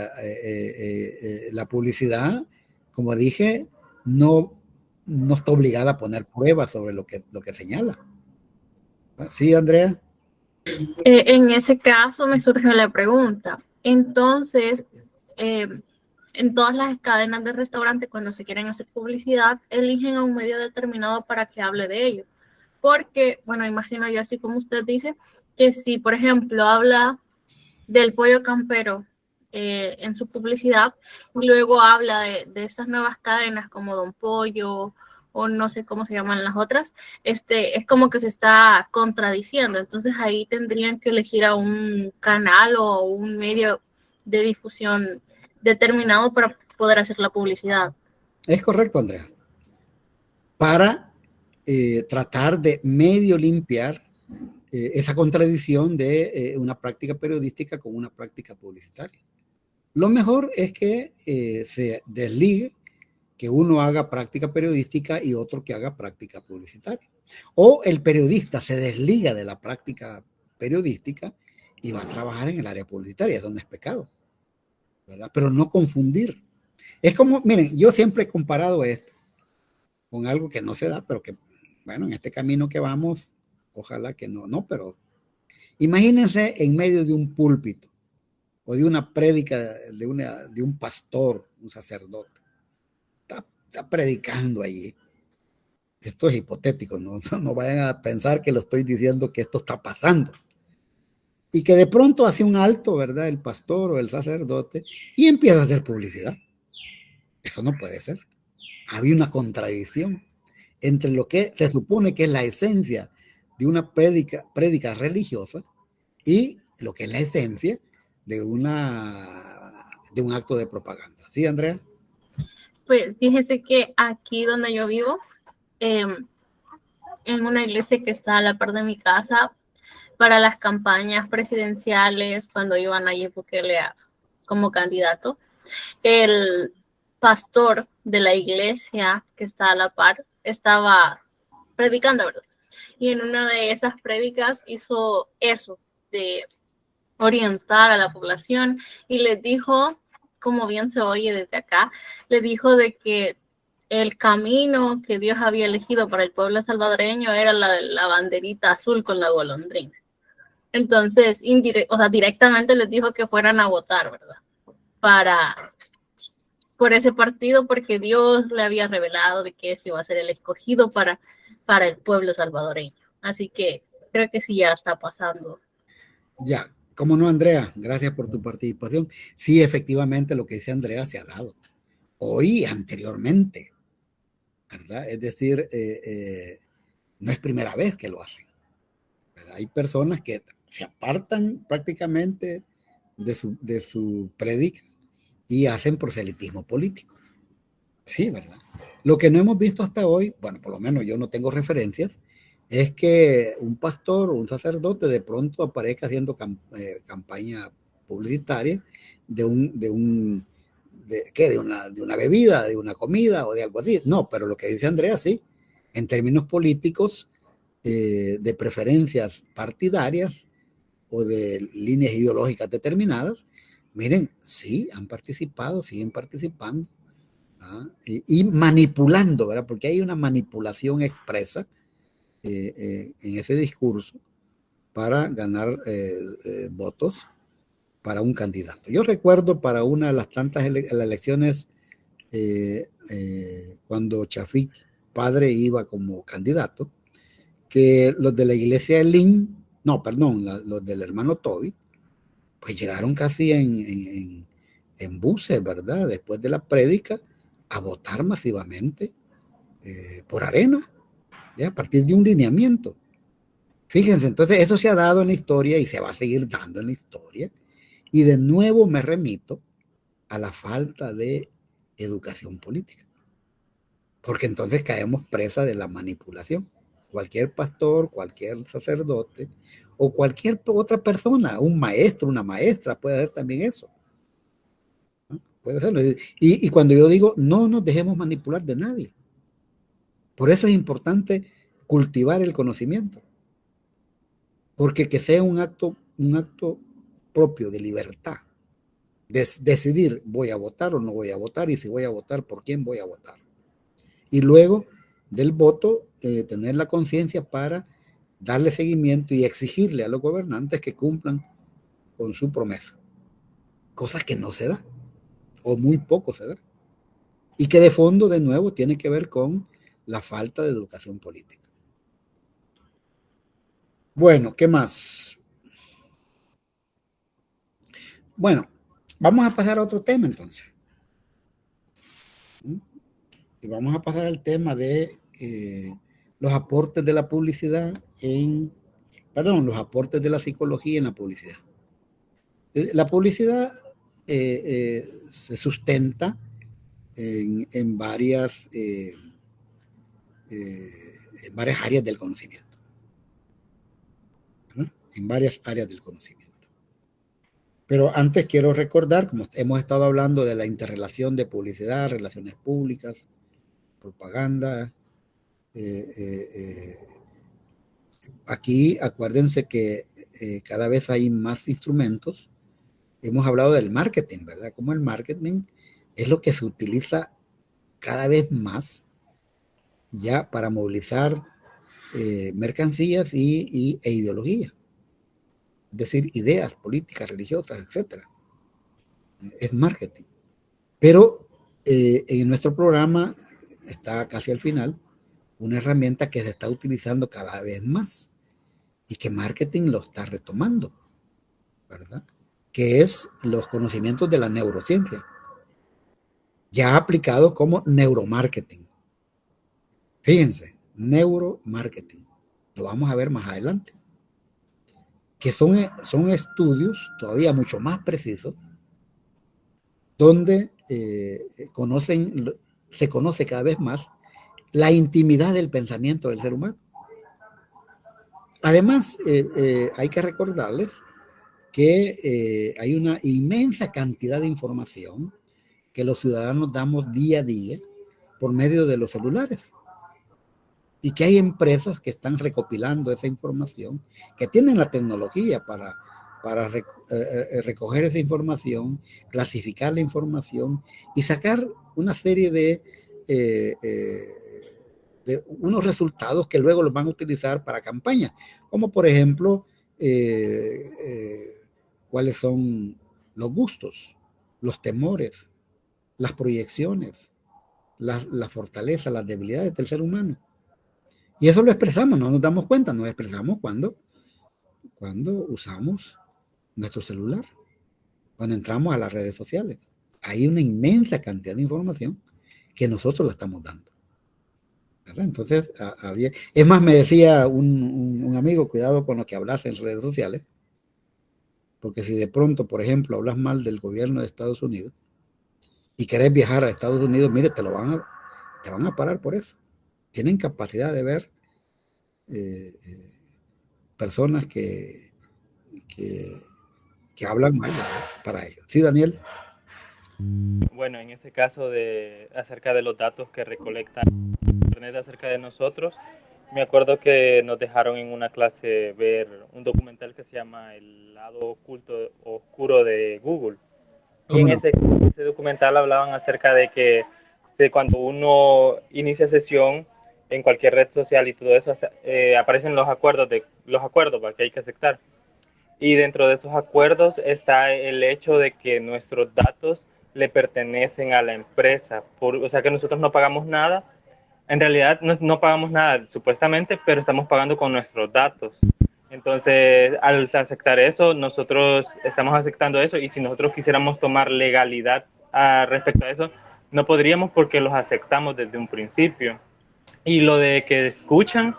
la publicidad, como dije, no está obligada a poner pruebas sobre lo que señala. ¿Sí, Andrea? En ese caso me surgió la pregunta. Entonces, en todas las cadenas de restaurantes, cuando se quieren hacer publicidad, eligen a un medio determinado para que hable de ello. Porque, bueno, imagino yo, así como usted dice, que si, por ejemplo, habla del pollo campero en su publicidad y luego habla de estas nuevas cadenas como Don Pollo o no sé cómo se llaman las otras, es como que se está contradiciendo. Entonces ahí tendrían que elegir a un canal o un medio de difusión determinado para poder hacer la publicidad. Es correcto, Andrea. Para tratar de medio limpiar esa contradicción de una práctica periodística con una práctica publicitaria. Lo mejor es que se desligue, que uno haga práctica periodística y otro que haga práctica publicitaria. O el periodista se desliga de la práctica periodística y va a trabajar en el área publicitaria, donde es pecado, ¿verdad? Pero no confundir. Es como, miren, yo siempre he comparado esto con algo que no se da, pero que, bueno, en este camino que vamos, ojalá que no, pero imagínense en medio de un púlpito o de una prédica de un pastor, un sacerdote. Está predicando allí. Esto es hipotético, no vayan a pensar que lo estoy diciendo que esto está pasando. Y que de pronto hace un alto, ¿verdad? El pastor o el sacerdote y empieza a hacer publicidad. Eso no puede ser. Había una contradicción entre lo que se supone que es la esencia de una prédica religiosa y lo que es la esencia de un acto de propaganda. ¿Sí, Andrea? Pues fíjese que aquí donde yo vivo, en una iglesia que está a la par de mi casa, para las campañas presidenciales, cuando iban a Bukele como candidato, el pastor de la iglesia que está a la par estaba predicando, ¿verdad? Y en una de esas prédicas hizo eso, de orientar a la población y les dijo, como bien se oye desde acá, le dijo de que el camino que Dios había elegido para el pueblo salvadoreño era la banderita azul con la golondrina. Entonces, directamente les dijo que fueran a votar, ¿verdad? Por ese partido, porque Dios le había revelado de que ese iba a ser el escogido para el pueblo salvadoreño. Así que creo que sí ya está pasando. Ya. ¿Cómo no, Andrea? Gracias por tu participación. Sí, efectivamente, lo que dice Andrea se ha dado. Hoy y anteriormente, ¿verdad? Es decir, no es primera vez que lo hacen, ¿verdad? Hay personas que se apartan prácticamente de su prédica y hacen proselitismo político. Sí, ¿verdad? Lo que no hemos visto hasta hoy, bueno, por lo menos yo no tengo referencias, es que un pastor o un sacerdote de pronto aparezca haciendo campaña publicitaria de una bebida, de una comida o de algo así. No, pero lo que dice Andrea, sí, en términos políticos, de preferencias partidarias o de líneas ideológicas determinadas, miren, sí, han participado, siguen participando, y manipulando, ¿verdad? Porque hay una manipulación expresa en ese discurso para ganar votos para un candidato. Yo recuerdo para una de las tantas elecciones, cuando Chafik padre iba como candidato, que los de la iglesia de Lin, no, perdón, los del hermano Toby, pues llegaron casi en buses, ¿verdad? Después de la prédica, a votar masivamente por Arena, ¿ya? A partir de un lineamiento. Fíjense, entonces eso se ha dado en la historia y se va a seguir dando en la historia. Y de nuevo me remito a la falta de educación política, porque entonces caemos presa de la manipulación. Cualquier pastor, cualquier sacerdote o cualquier otra persona, un maestro, una maestra, puede hacer también eso. ¿No? Puede hacerlo. Y cuando yo digo, no nos dejemos manipular de nadie. Por eso es importante cultivar el conocimiento. Porque que sea un acto propio de libertad. Decidir, voy a votar o no voy a votar, y si voy a votar, por quién voy a votar. Y luego del voto, tener la conciencia para darle seguimiento y exigirle a los gobernantes que cumplan con su promesa. Cosas que no se da, o muy poco se da. Y que de fondo, de nuevo, tiene que ver con la falta de educación política. Bueno, ¿qué más? Bueno, vamos a pasar a otro tema entonces. Y vamos a pasar al tema de los aportes de la publicidad los aportes de la psicología en la publicidad. La publicidad se sustenta en varias áreas del conocimiento. ¿No? En varias áreas del conocimiento. Pero antes quiero recordar, como hemos estado hablando de la interrelación de publicidad, relaciones públicas, propaganda, aquí acuérdense que cada vez hay más instrumentos. Hemos hablado del marketing, ¿verdad? Como el marketing es lo que se utiliza cada vez más ya para movilizar mercancías e ideología. Es decir, ideas políticas, religiosas, etc. Es marketing. Pero en nuestro programa está casi al final una herramienta que se está utilizando cada vez más y que marketing lo está retomando, ¿verdad? Que es los conocimientos de la neurociencia, ya aplicados como neuromarketing. Fíjense, neuromarketing, lo vamos a ver más adelante, que son estudios todavía mucho más precisos, donde se conoce cada vez más la intimidad del pensamiento del ser humano. Además, hay que recordarles que hay una inmensa cantidad de información que los ciudadanos damos día a día por medio de los celulares. Y que hay empresas que están recopilando esa información, que tienen la tecnología para recoger esa información, clasificar la información y sacar una serie de unos resultados que luego los van a utilizar para campañas, como por ejemplo, cuáles son los gustos, los temores, las proyecciones, la fortaleza, las debilidades del ser humano. Y eso lo expresamos, no nos damos cuenta, nos expresamos cuando usamos nuestro celular, cuando entramos a las redes sociales. Hay una inmensa cantidad de información que nosotros la estamos dando, ¿verdad? Entonces, es más, me decía un amigo, cuidado con lo que hablas en redes sociales, porque si de pronto, por ejemplo, hablas mal del gobierno de Estados Unidos y querés viajar a Estados Unidos, mire, te van a parar por eso. Tienen capacidad de ver personas que hablan mal para ellos. Sí, Daniel. Bueno, en ese caso acerca de los datos que recolectan Internet acerca de nosotros, Me acuerdo que nos dejaron en una clase ver un documental que se llama El lado oculto, oscuro de Google. Y ¿Cómo en no? ese documental hablaban acerca de que cuando uno inicia sesión en cualquier red social y todo eso, aparecen los acuerdos ¿va? Que hay que aceptar. Y dentro de esos acuerdos está el hecho de que nuestros datos le pertenecen a la empresa. O sea que nosotros no pagamos nada. En realidad no pagamos nada, supuestamente, pero estamos pagando con nuestros datos. Entonces, al aceptar eso, nosotros estamos aceptando eso, y si nosotros quisiéramos tomar legalidad respecto a eso, no podríamos, porque los aceptamos desde un principio. Y lo de que escuchan,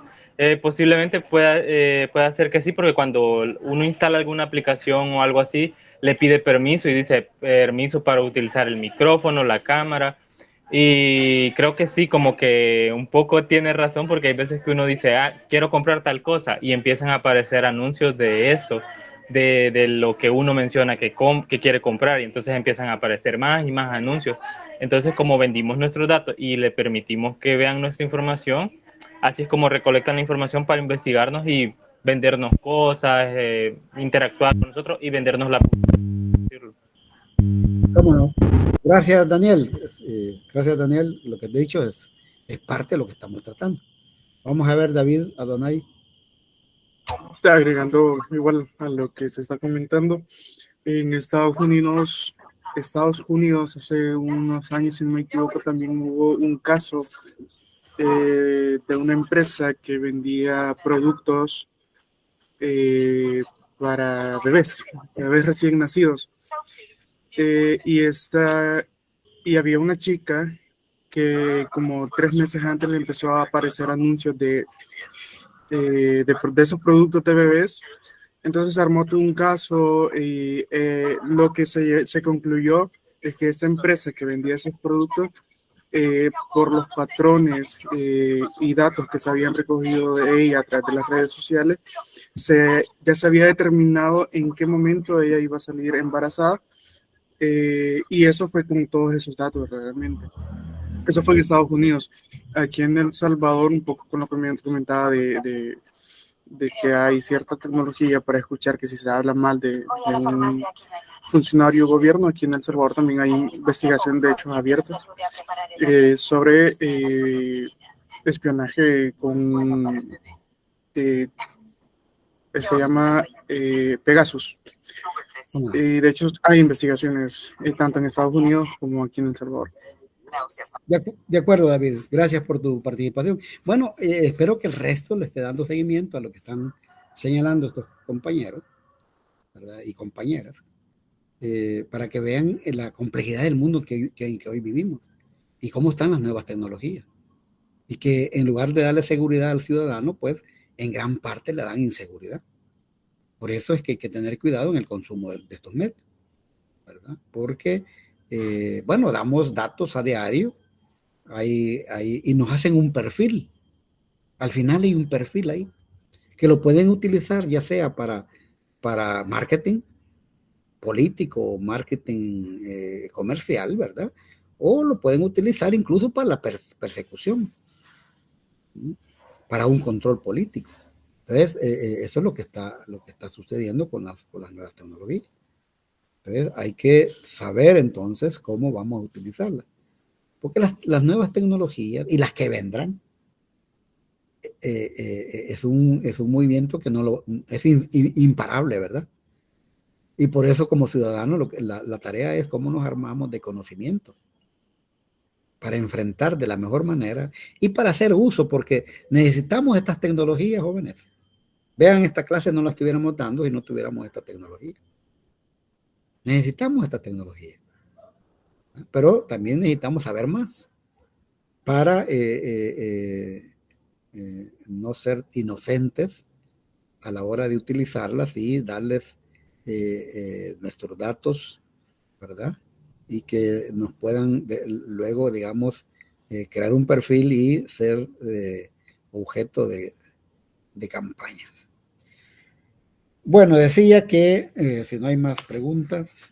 posiblemente pueda ser que sí, porque cuando uno instala alguna aplicación o algo así, le pide permiso y dice permiso para utilizar el micrófono, la cámara. Y creo que sí, como que un poco tiene razón, porque hay veces que uno dice, quiero comprar tal cosa, y empiezan a aparecer anuncios de eso, de lo que uno menciona que quiere comprar, y entonces empiezan a aparecer más y más anuncios. Entonces, como vendimos nuestros datos y le permitimos que vean nuestra información, así es como recolectan la información para investigarnos y vendernos cosas, interactuar con nosotros y vendernos la... ¿Cómo no? Gracias, Daniel. Gracias, Daniel. Lo que te he dicho es parte de lo que estamos tratando. Vamos a ver, David Adonai. Agregando igual a lo que se está comentando, en Estados Unidos hace unos años, si no me equivoco, también hubo un caso de una empresa que vendía productos para bebés recién nacidos. Y había una chica que como 3 meses antes le empezó a aparecer anuncios de esos productos de bebés. Entonces se armó todo un caso y lo que se concluyó es que esa empresa que vendía esos productos, por los patrones y datos que se habían recogido de ella a través de las redes sociales, ya se había determinado en qué momento ella iba a salir embarazada, y eso fue con todos esos datos realmente. Eso fue en Estados Unidos. Aquí en El Salvador, un poco con lo que me comentaba de que hay cierta tecnología para escuchar que si se habla mal de un funcionario gobierno, aquí en El Salvador también hay investigación de hechos abiertos sobre espionaje se llama Pegasus. Y de hecho hay investigaciones tanto en Estados Unidos como aquí en El Salvador. De acuerdo, David. Gracias por tu participación. Bueno, espero que el resto le esté dando seguimiento a lo que están señalando estos compañeros, ¿verdad? Y compañeras, para que vean la complejidad del mundo que hoy vivimos y cómo están las nuevas tecnologías. Y que en lugar de darle seguridad al ciudadano, pues en gran parte le dan inseguridad. Por eso es que hay que tener cuidado en el consumo de estos medios, ¿verdad? Porque, bueno, damos datos a diario y nos hacen un perfil. Al final hay un perfil ahí que lo pueden utilizar ya sea para marketing político o marketing comercial, ¿verdad? O lo pueden utilizar incluso para la persecución, para un control político. Entonces, eso es lo que está sucediendo con las nuevas tecnologías. Entonces, hay que saber entonces cómo vamos a utilizarlas. Porque las nuevas tecnologías y las que vendrán es un movimiento que es imparable, ¿verdad? Y por eso como ciudadanos la tarea es cómo nos armamos de conocimiento para enfrentar de la mejor manera y para hacer uso, porque necesitamos estas tecnologías, jóvenes. Vean, esta clase no la estuviéramos dando si no tuviéramos esta tecnología. Necesitamos esta tecnología. Pero también necesitamos saber más para no ser inocentes a la hora de utilizarlas y darles nuestros datos, ¿verdad? Y que nos puedan luego, digamos, crear un perfil y ser objeto de campañas. Bueno, decía que si no hay más preguntas,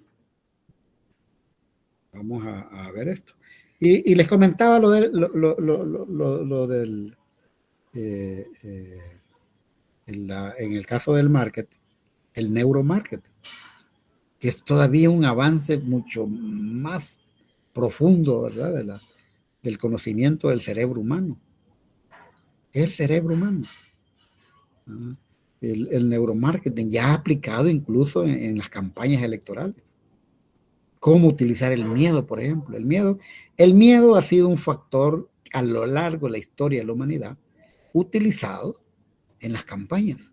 vamos a ver esto. Y les comentaba lo del en el caso del marketing, el neuromarketing, que es todavía un avance mucho más profundo, ¿verdad? Del conocimiento del cerebro humano. Es el cerebro humano. El neuromarketing ya aplicado incluso en las campañas electorales. Cómo utilizar el miedo, por ejemplo. El miedo ha sido un factor a lo largo de la historia de la humanidad utilizado en las campañas.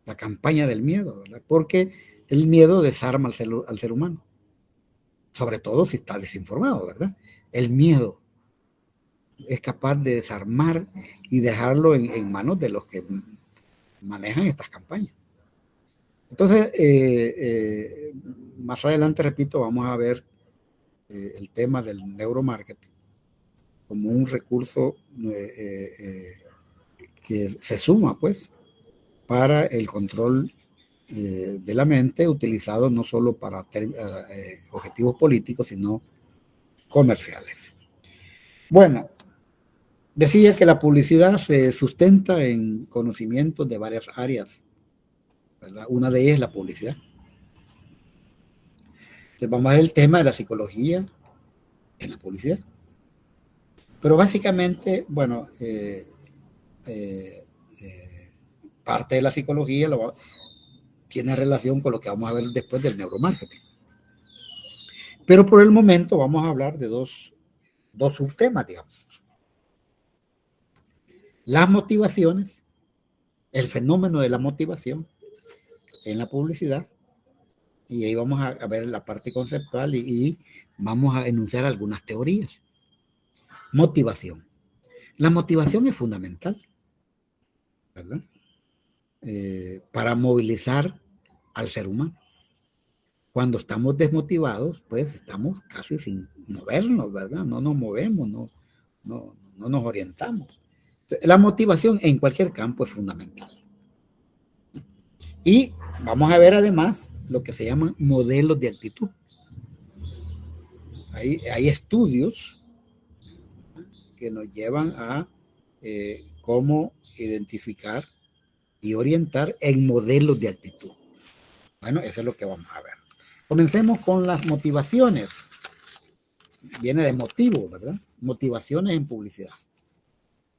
La campaña del miedo, ¿verdad? Porque el miedo desarma al ser humano. Sobre todo si está desinformado, ¿verdad? El miedo es capaz de desarmar y dejarlo en manos de los que manejan estas campañas. Entonces, más adelante, repito, vamos a ver el tema del neuromarketing como un recurso que se suma, pues, para el control de la mente, utilizado no solo para objetivos políticos, sino comerciales. Bueno, decía que la publicidad se sustenta en conocimientos de varias áreas, ¿verdad? Una de ellas es la publicidad. Entonces vamos a ver el tema de la psicología en la publicidad. Pero básicamente, bueno, parte de la psicología tiene relación con lo que vamos a ver después del neuromarketing. Pero por el momento vamos a hablar de dos subtemas, digamos. Las motivaciones, el fenómeno de la motivación en la publicidad, y ahí vamos a ver la parte conceptual y vamos a enunciar algunas teorías. Motivación. La motivación es fundamental, ¿verdad? Para movilizar al ser humano. Cuando estamos desmotivados, pues estamos casi sin movernos, ¿verdad? No nos movemos, no nos orientamos. Entonces, la motivación en cualquier campo es fundamental. Y vamos a ver además lo que se llaman modelos de actitud. Hay estudios que nos llevan a cómo identificar y orientar en modelos de actitud. Bueno, eso es lo que vamos a ver. Comencemos con las motivaciones. Viene de motivo, ¿verdad? Motivaciones en publicidad.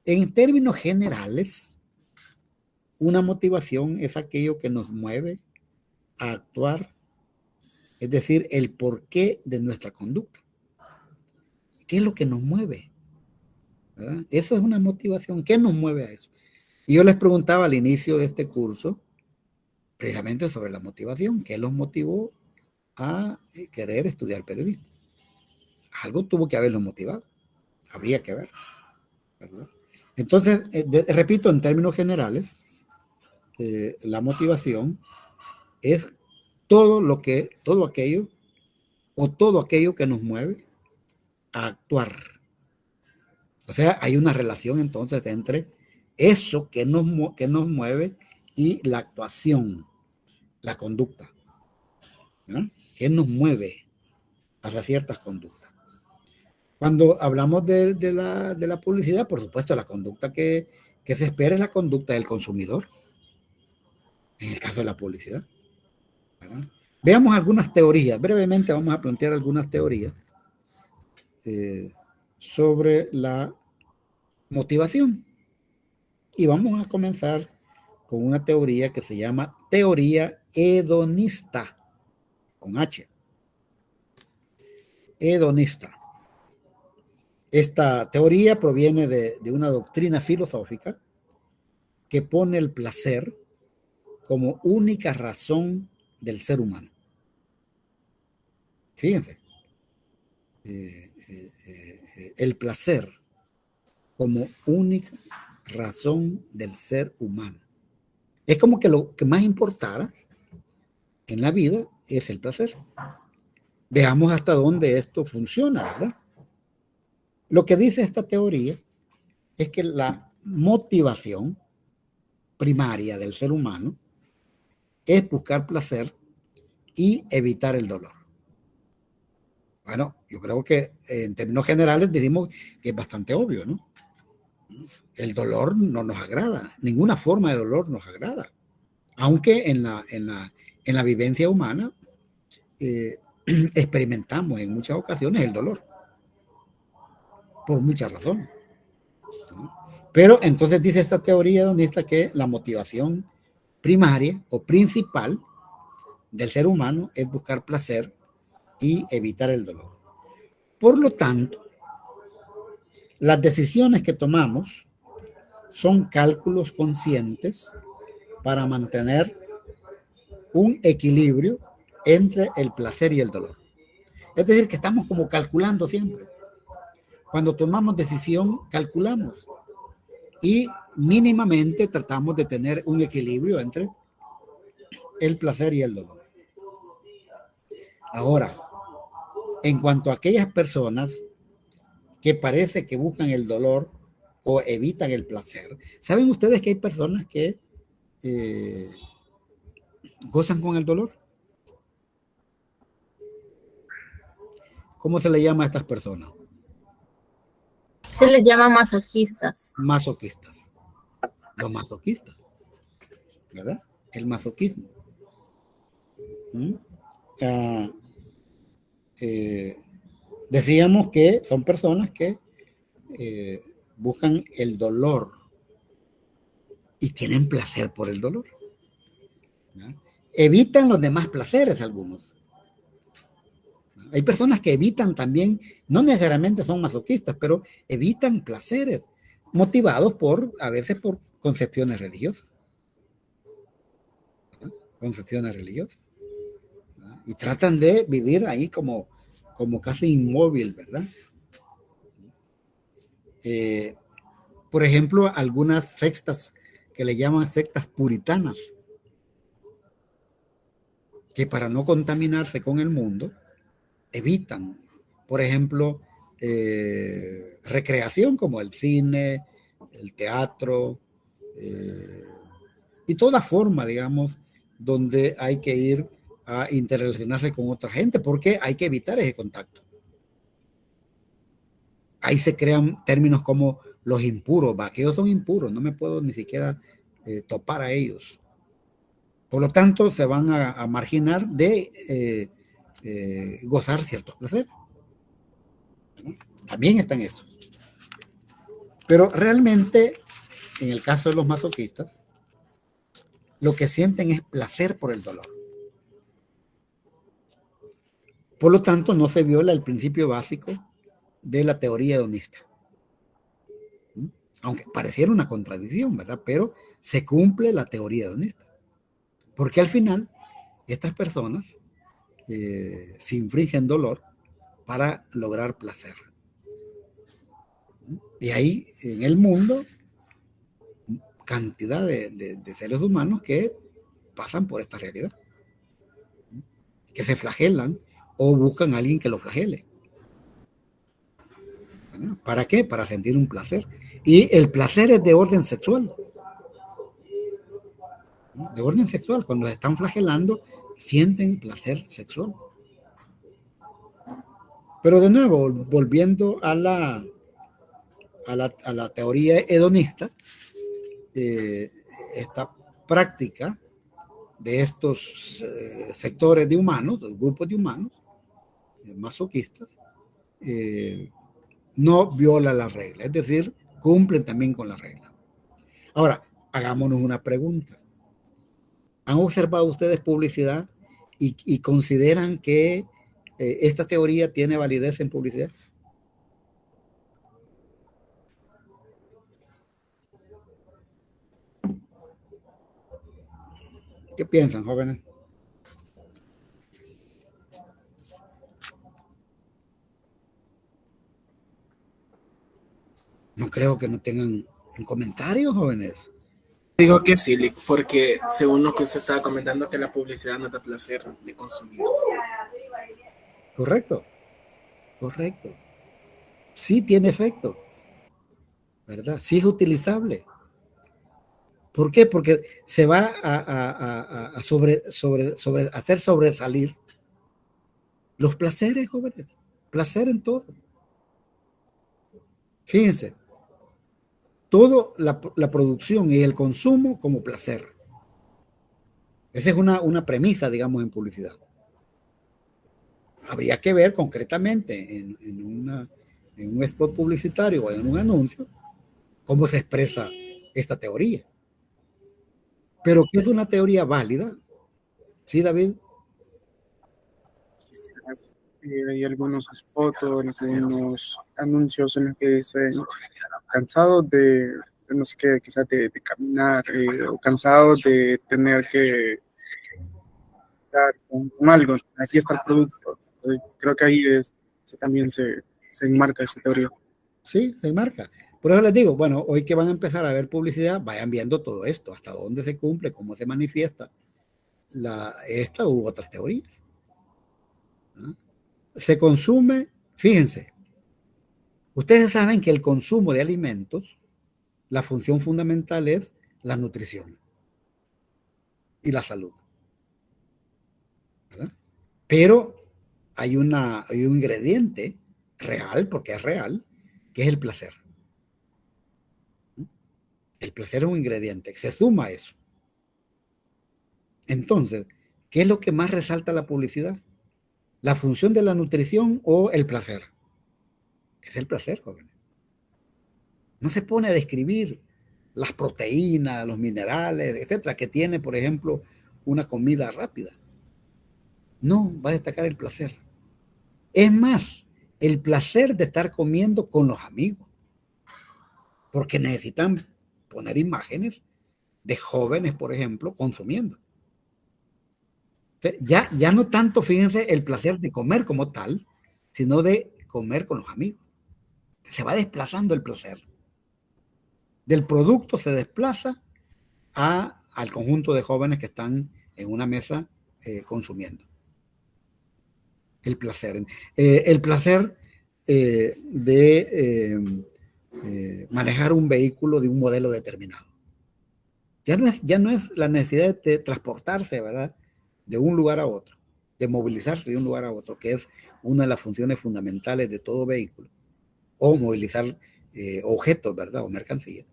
En términos generales, una motivación es aquello que nos mueve a actuar, es decir, el porqué de nuestra conducta. ¿Qué es lo que nos mueve? ¿Verdad? Eso es una motivación. ¿Qué nos mueve a eso? Y yo les preguntaba al inicio de este curso, precisamente sobre la motivación. ¿Qué los motivó a querer estudiar periodismo? Algo tuvo que haberlos motivado. Habría que ver, ¿verdad? Entonces, repito, en términos generales, la motivación es todo aquello que nos mueve a actuar. O sea, hay una relación entonces entre eso que nos mueve y la actuación, la conducta, ¿no? ¿Qué nos mueve hacia ciertas conductas? Cuando hablamos de la publicidad, por supuesto, la conducta que se espera es la conducta del consumidor, en el caso de la publicidad, ¿verdad? Veamos algunas teorías. Brevemente vamos a plantear algunas teorías sobre la motivación. Y vamos a comenzar con una teoría que se llama teoría hedonista, con H. Hedonista. Esta teoría proviene de una doctrina filosófica que pone el placer como única razón del ser humano. Fíjense, el placer como única razón del ser humano. Es como que lo que más importara en la vida es el placer. Veamos hasta dónde esto funciona, ¿verdad? Lo que dice esta teoría es que la motivación primaria del ser humano es buscar placer y evitar el dolor. Bueno, yo creo que en términos generales decimos que es bastante obvio, ¿no? El dolor no nos agrada, ninguna forma de dolor nos agrada, aunque en la vivencia humana experimentamos en muchas ocasiones el dolor, por muchas razones. Pero entonces dice esta teoría hedonista que la motivación primaria o principal del ser humano es buscar placer y evitar el dolor. Por lo tanto, las decisiones que tomamos son cálculos conscientes para mantener un equilibrio entre el placer y el dolor. Es decir, que estamos como calculando siempre. Cuando tomamos decisión, calculamos y mínimamente tratamos de tener un equilibrio entre el placer y el dolor. Ahora, en cuanto a aquellas personas que parece que buscan el dolor o evitan el placer, ¿saben ustedes que hay personas que gozan con el dolor? ¿Cómo se le llama a estas personas? Se les llama masoquistas. Masoquistas. Los masoquistas, ¿verdad? El masoquismo. Decíamos que son personas que buscan el dolor y tienen placer por el dolor, ¿no? Evitan los demás placeres algunos. Hay personas que evitan también, no necesariamente son masoquistas, pero evitan placeres motivados a veces por concepciones religiosas. ¿No? Concepciones religiosas. ¿No? Y tratan de vivir ahí como casi inmóvil, ¿verdad? Por ejemplo, algunas sectas que le llaman sectas puritanas, que para no contaminarse con el mundo, evitan, por ejemplo, recreación como el cine, el teatro, y toda forma, digamos, donde hay que ir a interrelacionarse con otra gente, porque hay que evitar ese contacto. Ahí se crean términos como los impuros, aquellos son impuros, no me puedo ni siquiera topar a ellos. Por lo tanto, se van a marginar de gozar ciertos placeres. ¿No? También están esos. Pero realmente, en el caso de los masoquistas, lo que sienten es placer por el dolor. Por lo tanto, no se viola el principio básico de la teoría hedonista. Aunque pareciera una contradicción, ¿verdad? Pero se cumple la teoría hedonista. Porque al final, estas personas se infringen dolor para lograr placer. Y hay en el mundo cantidad de seres humanos que pasan por esta realidad, que se flagelan o buscan a alguien que los flagele. ¿Para qué? Para sentir un placer. Y el placer es de orden sexual. De orden sexual. Cuando se están flagelando, sienten placer sexual. Pero de nuevo, volviendo a la teoría hedonista, esta práctica de estos sectores de humanos, de grupos de humanos, masoquistas, no viola la regla, es decir, cumplen también con la regla. Ahora, hagámonos una pregunta. ¿Han observado ustedes publicidad y consideran que esta teoría tiene validez en publicidad? ¿Qué piensan, jóvenes? No creo que no tengan un comentario, jóvenes. Digo que sí, Lick, porque según lo que usted estaba comentando, que la publicidad no da placer de consumir. Correcto, correcto. Sí tiene efecto, ¿verdad? Sí es utilizable. ¿Por qué? Porque se va a hacer sobresalir los placeres, jóvenes. Placer en todo. Fíjense, todo la producción y el consumo como placer. Esa es una premisa, digamos, en publicidad. Habría que ver concretamente en un spot publicitario o en un anuncio cómo se expresa esta teoría. Pero que es una teoría válida. ¿Sí, David? Hay algunos spots o algunos anuncios en los que dicen cansados de no sé qué, quizás de caminar, o cansados de tener que dar con algo. Aquí está el producto. Entonces, creo que ahí también se enmarca esa teoría. Sí, se enmarca. Por eso les digo, bueno, hoy que van a empezar a ver publicidad, vayan viendo todo esto, hasta dónde se cumple, cómo se manifiesta esta u otras teorías. ¿No? Se consume, fíjense, ustedes saben que el consumo de alimentos, la función fundamental es la nutrición y la salud. ¿Verdad? Pero hay un ingrediente real, porque es real, que es el placer. El placer es un ingrediente, se suma a eso. Entonces, ¿qué es lo que más resalta la publicidad? ¿La función de la nutrición o el placer? Es el placer, jóvenes. No se pone a describir las proteínas, los minerales, etcétera, que tiene, por ejemplo, una comida rápida. No, va a destacar el placer. Es más, el placer de estar comiendo con los amigos. Porque necesitan poner imágenes de jóvenes, por ejemplo, consumiendo. Ya no tanto, fíjense, el placer de comer como tal, sino de comer con los amigos. Se va desplazando el placer. Del producto se desplaza al conjunto de jóvenes que están en una mesa consumiendo. El placer. El placer de manejar un vehículo de un modelo determinado. Ya no es la necesidad de transportarse, ¿verdad?, de un lugar a otro, de movilizarse de un lugar a otro, que es una de las funciones fundamentales de todo vehículo, o movilizar objetos, ¿verdad?, o mercancías,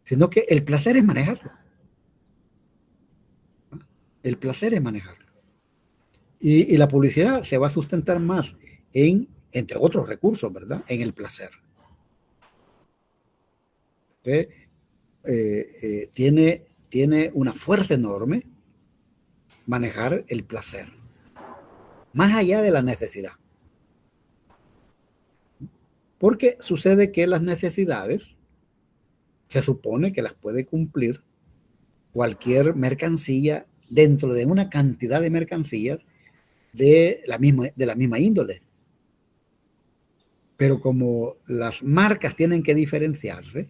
sino que el placer es manejarlo. El placer es manejarlo. Y la publicidad se va a sustentar más entre otros recursos, ¿verdad?, en el placer. Entonces, tiene una fuerza enorme manejar el placer, más allá de la necesidad. Porque sucede que las necesidades se supone que las puede cumplir cualquier mercancía dentro de una cantidad de mercancías de la misma índole. Pero como las marcas tienen que diferenciarse,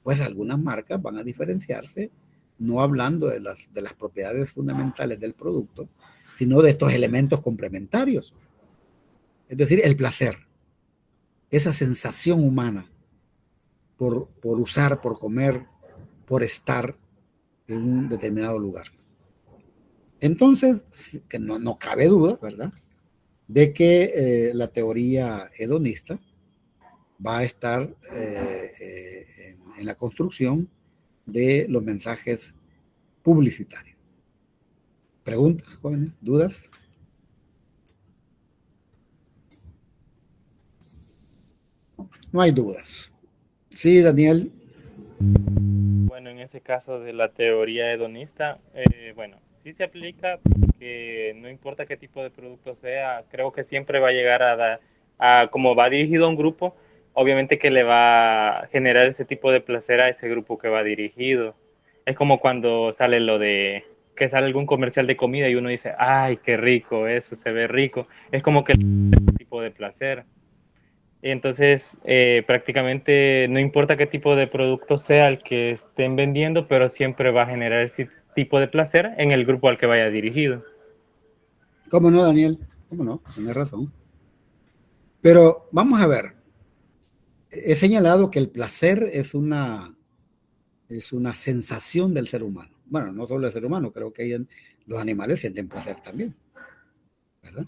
pues algunas marcas van a diferenciarse no hablando de las propiedades fundamentales del producto, sino de estos elementos complementarios. Es decir, el placer, esa sensación humana por usar, por comer, por estar en un determinado lugar. Entonces, que no cabe duda, ¿verdad?, de que la teoría hedonista va a estar en la construcción de los mensajes publicitarios. ¿Preguntas, jóvenes? ¿Dudas? No hay dudas. Sí, Daniel. Bueno, en ese caso de la teoría hedonista, bueno, sí se aplica porque no importa qué tipo de producto sea, creo que siempre va a llegar como va dirigido a un grupo, obviamente que le va a generar ese tipo de placer a ese grupo que va dirigido. Es como cuando sale que sale algún comercial de comida y uno dice, ay, qué rico, eso se ve rico. Es como que ese tipo de placer. Y entonces, prácticamente no importa qué tipo de producto sea el que estén vendiendo, pero siempre va a generar ese tipo de placer en el grupo al que vaya dirigido. ¿Cómo no, Daniel? ¿Cómo no? Tienes razón. Pero vamos a ver. He señalado que el placer es una sensación del ser humano. Bueno, no solo del ser humano, creo que los animales sienten placer también, ¿verdad?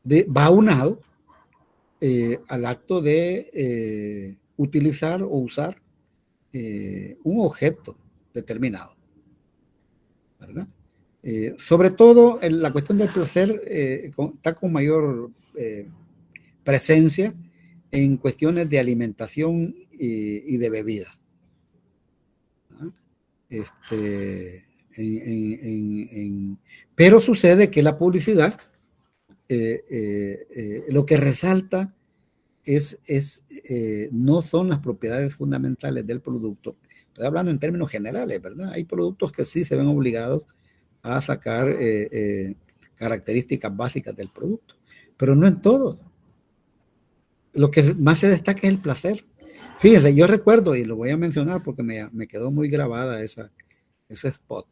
Va aunado al acto de utilizar o usar un objeto determinado, ¿verdad? Sobre todo la cuestión del placer está con mayor presencia en cuestiones de alimentación y de bebida. Pero sucede que la publicidad lo que resalta no son las propiedades fundamentales del producto. Estoy hablando en términos generales, ¿verdad? Hay productos que sí se ven obligados a sacar características básicas del producto, pero no en todos. Lo que más se destaca es el placer. Fíjense, yo recuerdo, y lo voy a mencionar porque me quedó muy grabada ese spot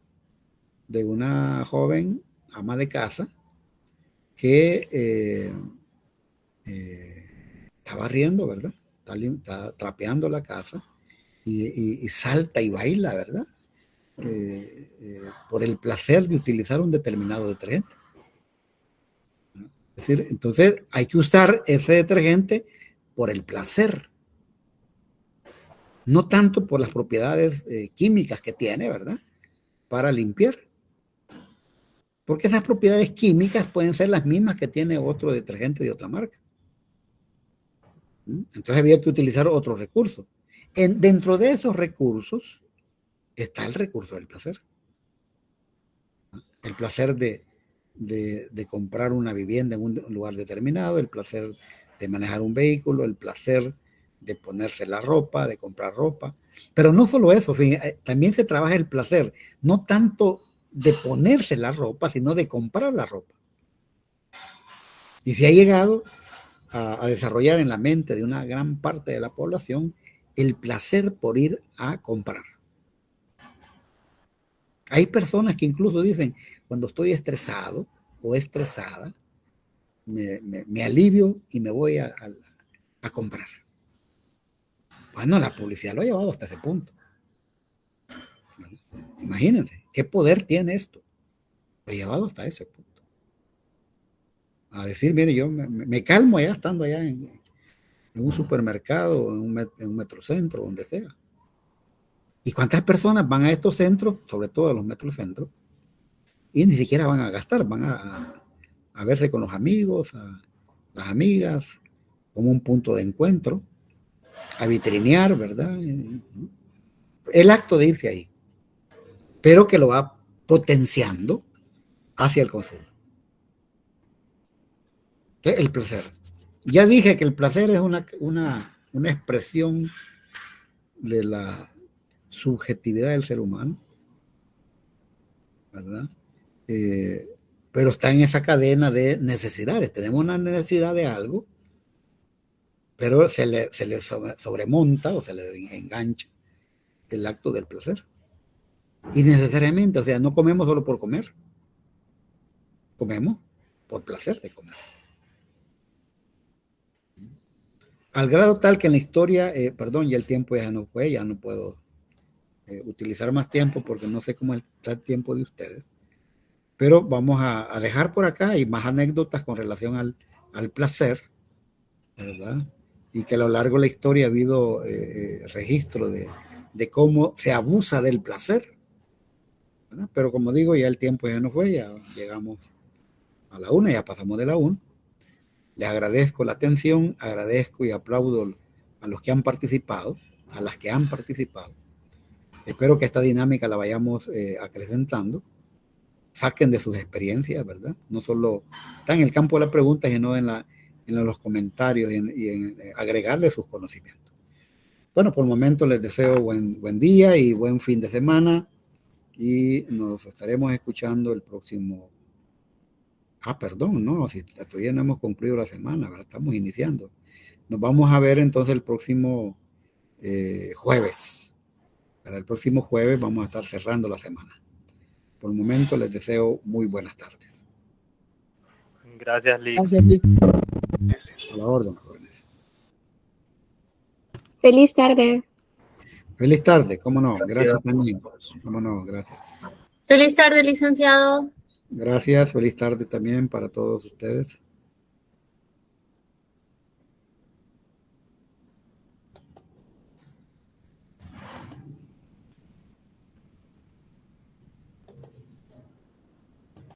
de una joven ama de casa que está barriendo, ¿verdad? Está trapeando la casa y salta y baila, ¿verdad? Por el placer de utilizar un determinado detergente. Es decir, entonces hay que usar ese detergente por el placer, no tanto por las propiedades químicas que tiene, ¿verdad? Para limpiar. Porque esas propiedades químicas pueden ser las mismas que tiene otro detergente de otra marca. Entonces había que utilizar otros recursos. Dentro de esos recursos está el recurso del placer. El placer de comprar una vivienda en un lugar determinado, el placer de manejar un vehículo, el placer de ponerse la ropa, de comprar ropa. Pero no solo eso, también se trabaja el placer, no tanto de ponerse la ropa, sino de comprar la ropa. Y se ha llegado a desarrollar en la mente de una gran parte de la población el placer por ir a comprar. Hay personas que incluso dicen, cuando estoy estresado o estresada, me alivio y me voy a comprar. Bueno, la publicidad lo ha llevado hasta ese punto. Imagínense, ¿qué poder tiene esto? Lo ha llevado hasta ese punto. A decir, mire, yo me calmo allá, estando allá en un supermercado, en un metrocentro, donde sea. ¿Y cuántas personas van a estos centros, sobre todo a los metrocentros, y ni siquiera van a gastar, van a verse con los amigos, las amigas, como un punto de encuentro, a vitrinear, ¿verdad? El acto de irse ahí, pero que lo va potenciando hacia el consumo. Entonces, el placer. Ya dije que el placer es una expresión de la subjetividad del ser humano, ¿verdad? Pero está en esa cadena de necesidades. Tenemos una necesidad de algo, pero se le sobremonta o se le engancha el acto del placer. Y necesariamente, o sea, no comemos solo por comer, comemos por placer de comer. Al grado tal que en la historia, perdón, ya el tiempo ya no fue, ya no puedo utilizar más tiempo porque no sé cómo está el tiempo de ustedes. Pero vamos a dejar por acá y más anécdotas con relación al placer, ¿verdad? Y que a lo largo de la historia ha habido registro de cómo se abusa del placer, ¿verdad? Pero como digo, ya el tiempo ya no fue, ya llegamos a la 1, ya pasamos de la 1. Les agradezco la atención, agradezco y aplaudo a los que han participado, a las que han participado. Espero que esta dinámica la vayamos acrecentando. Saquen de sus experiencias, ¿verdad? No solo está en el campo de la pregunta, sino en los comentarios y en agregarle sus conocimientos. Bueno, por el momento les deseo buen día y buen fin de semana y nos estaremos escuchando el próximo. Perdón, no, si todavía no hemos concluido la semana, ¿verdad? Estamos iniciando. Nos vamos a ver entonces el próximo jueves. Para el próximo jueves vamos a estar cerrando la semana. Por el momento les deseo muy buenas tardes. Gracias, Lick. Gracias, Lick. A la orden, jóvenes. Feliz tarde. Feliz tarde, cómo no. Gracias también. Cómo no, gracias. Feliz tarde, licenciado. Gracias, feliz tarde también para todos ustedes.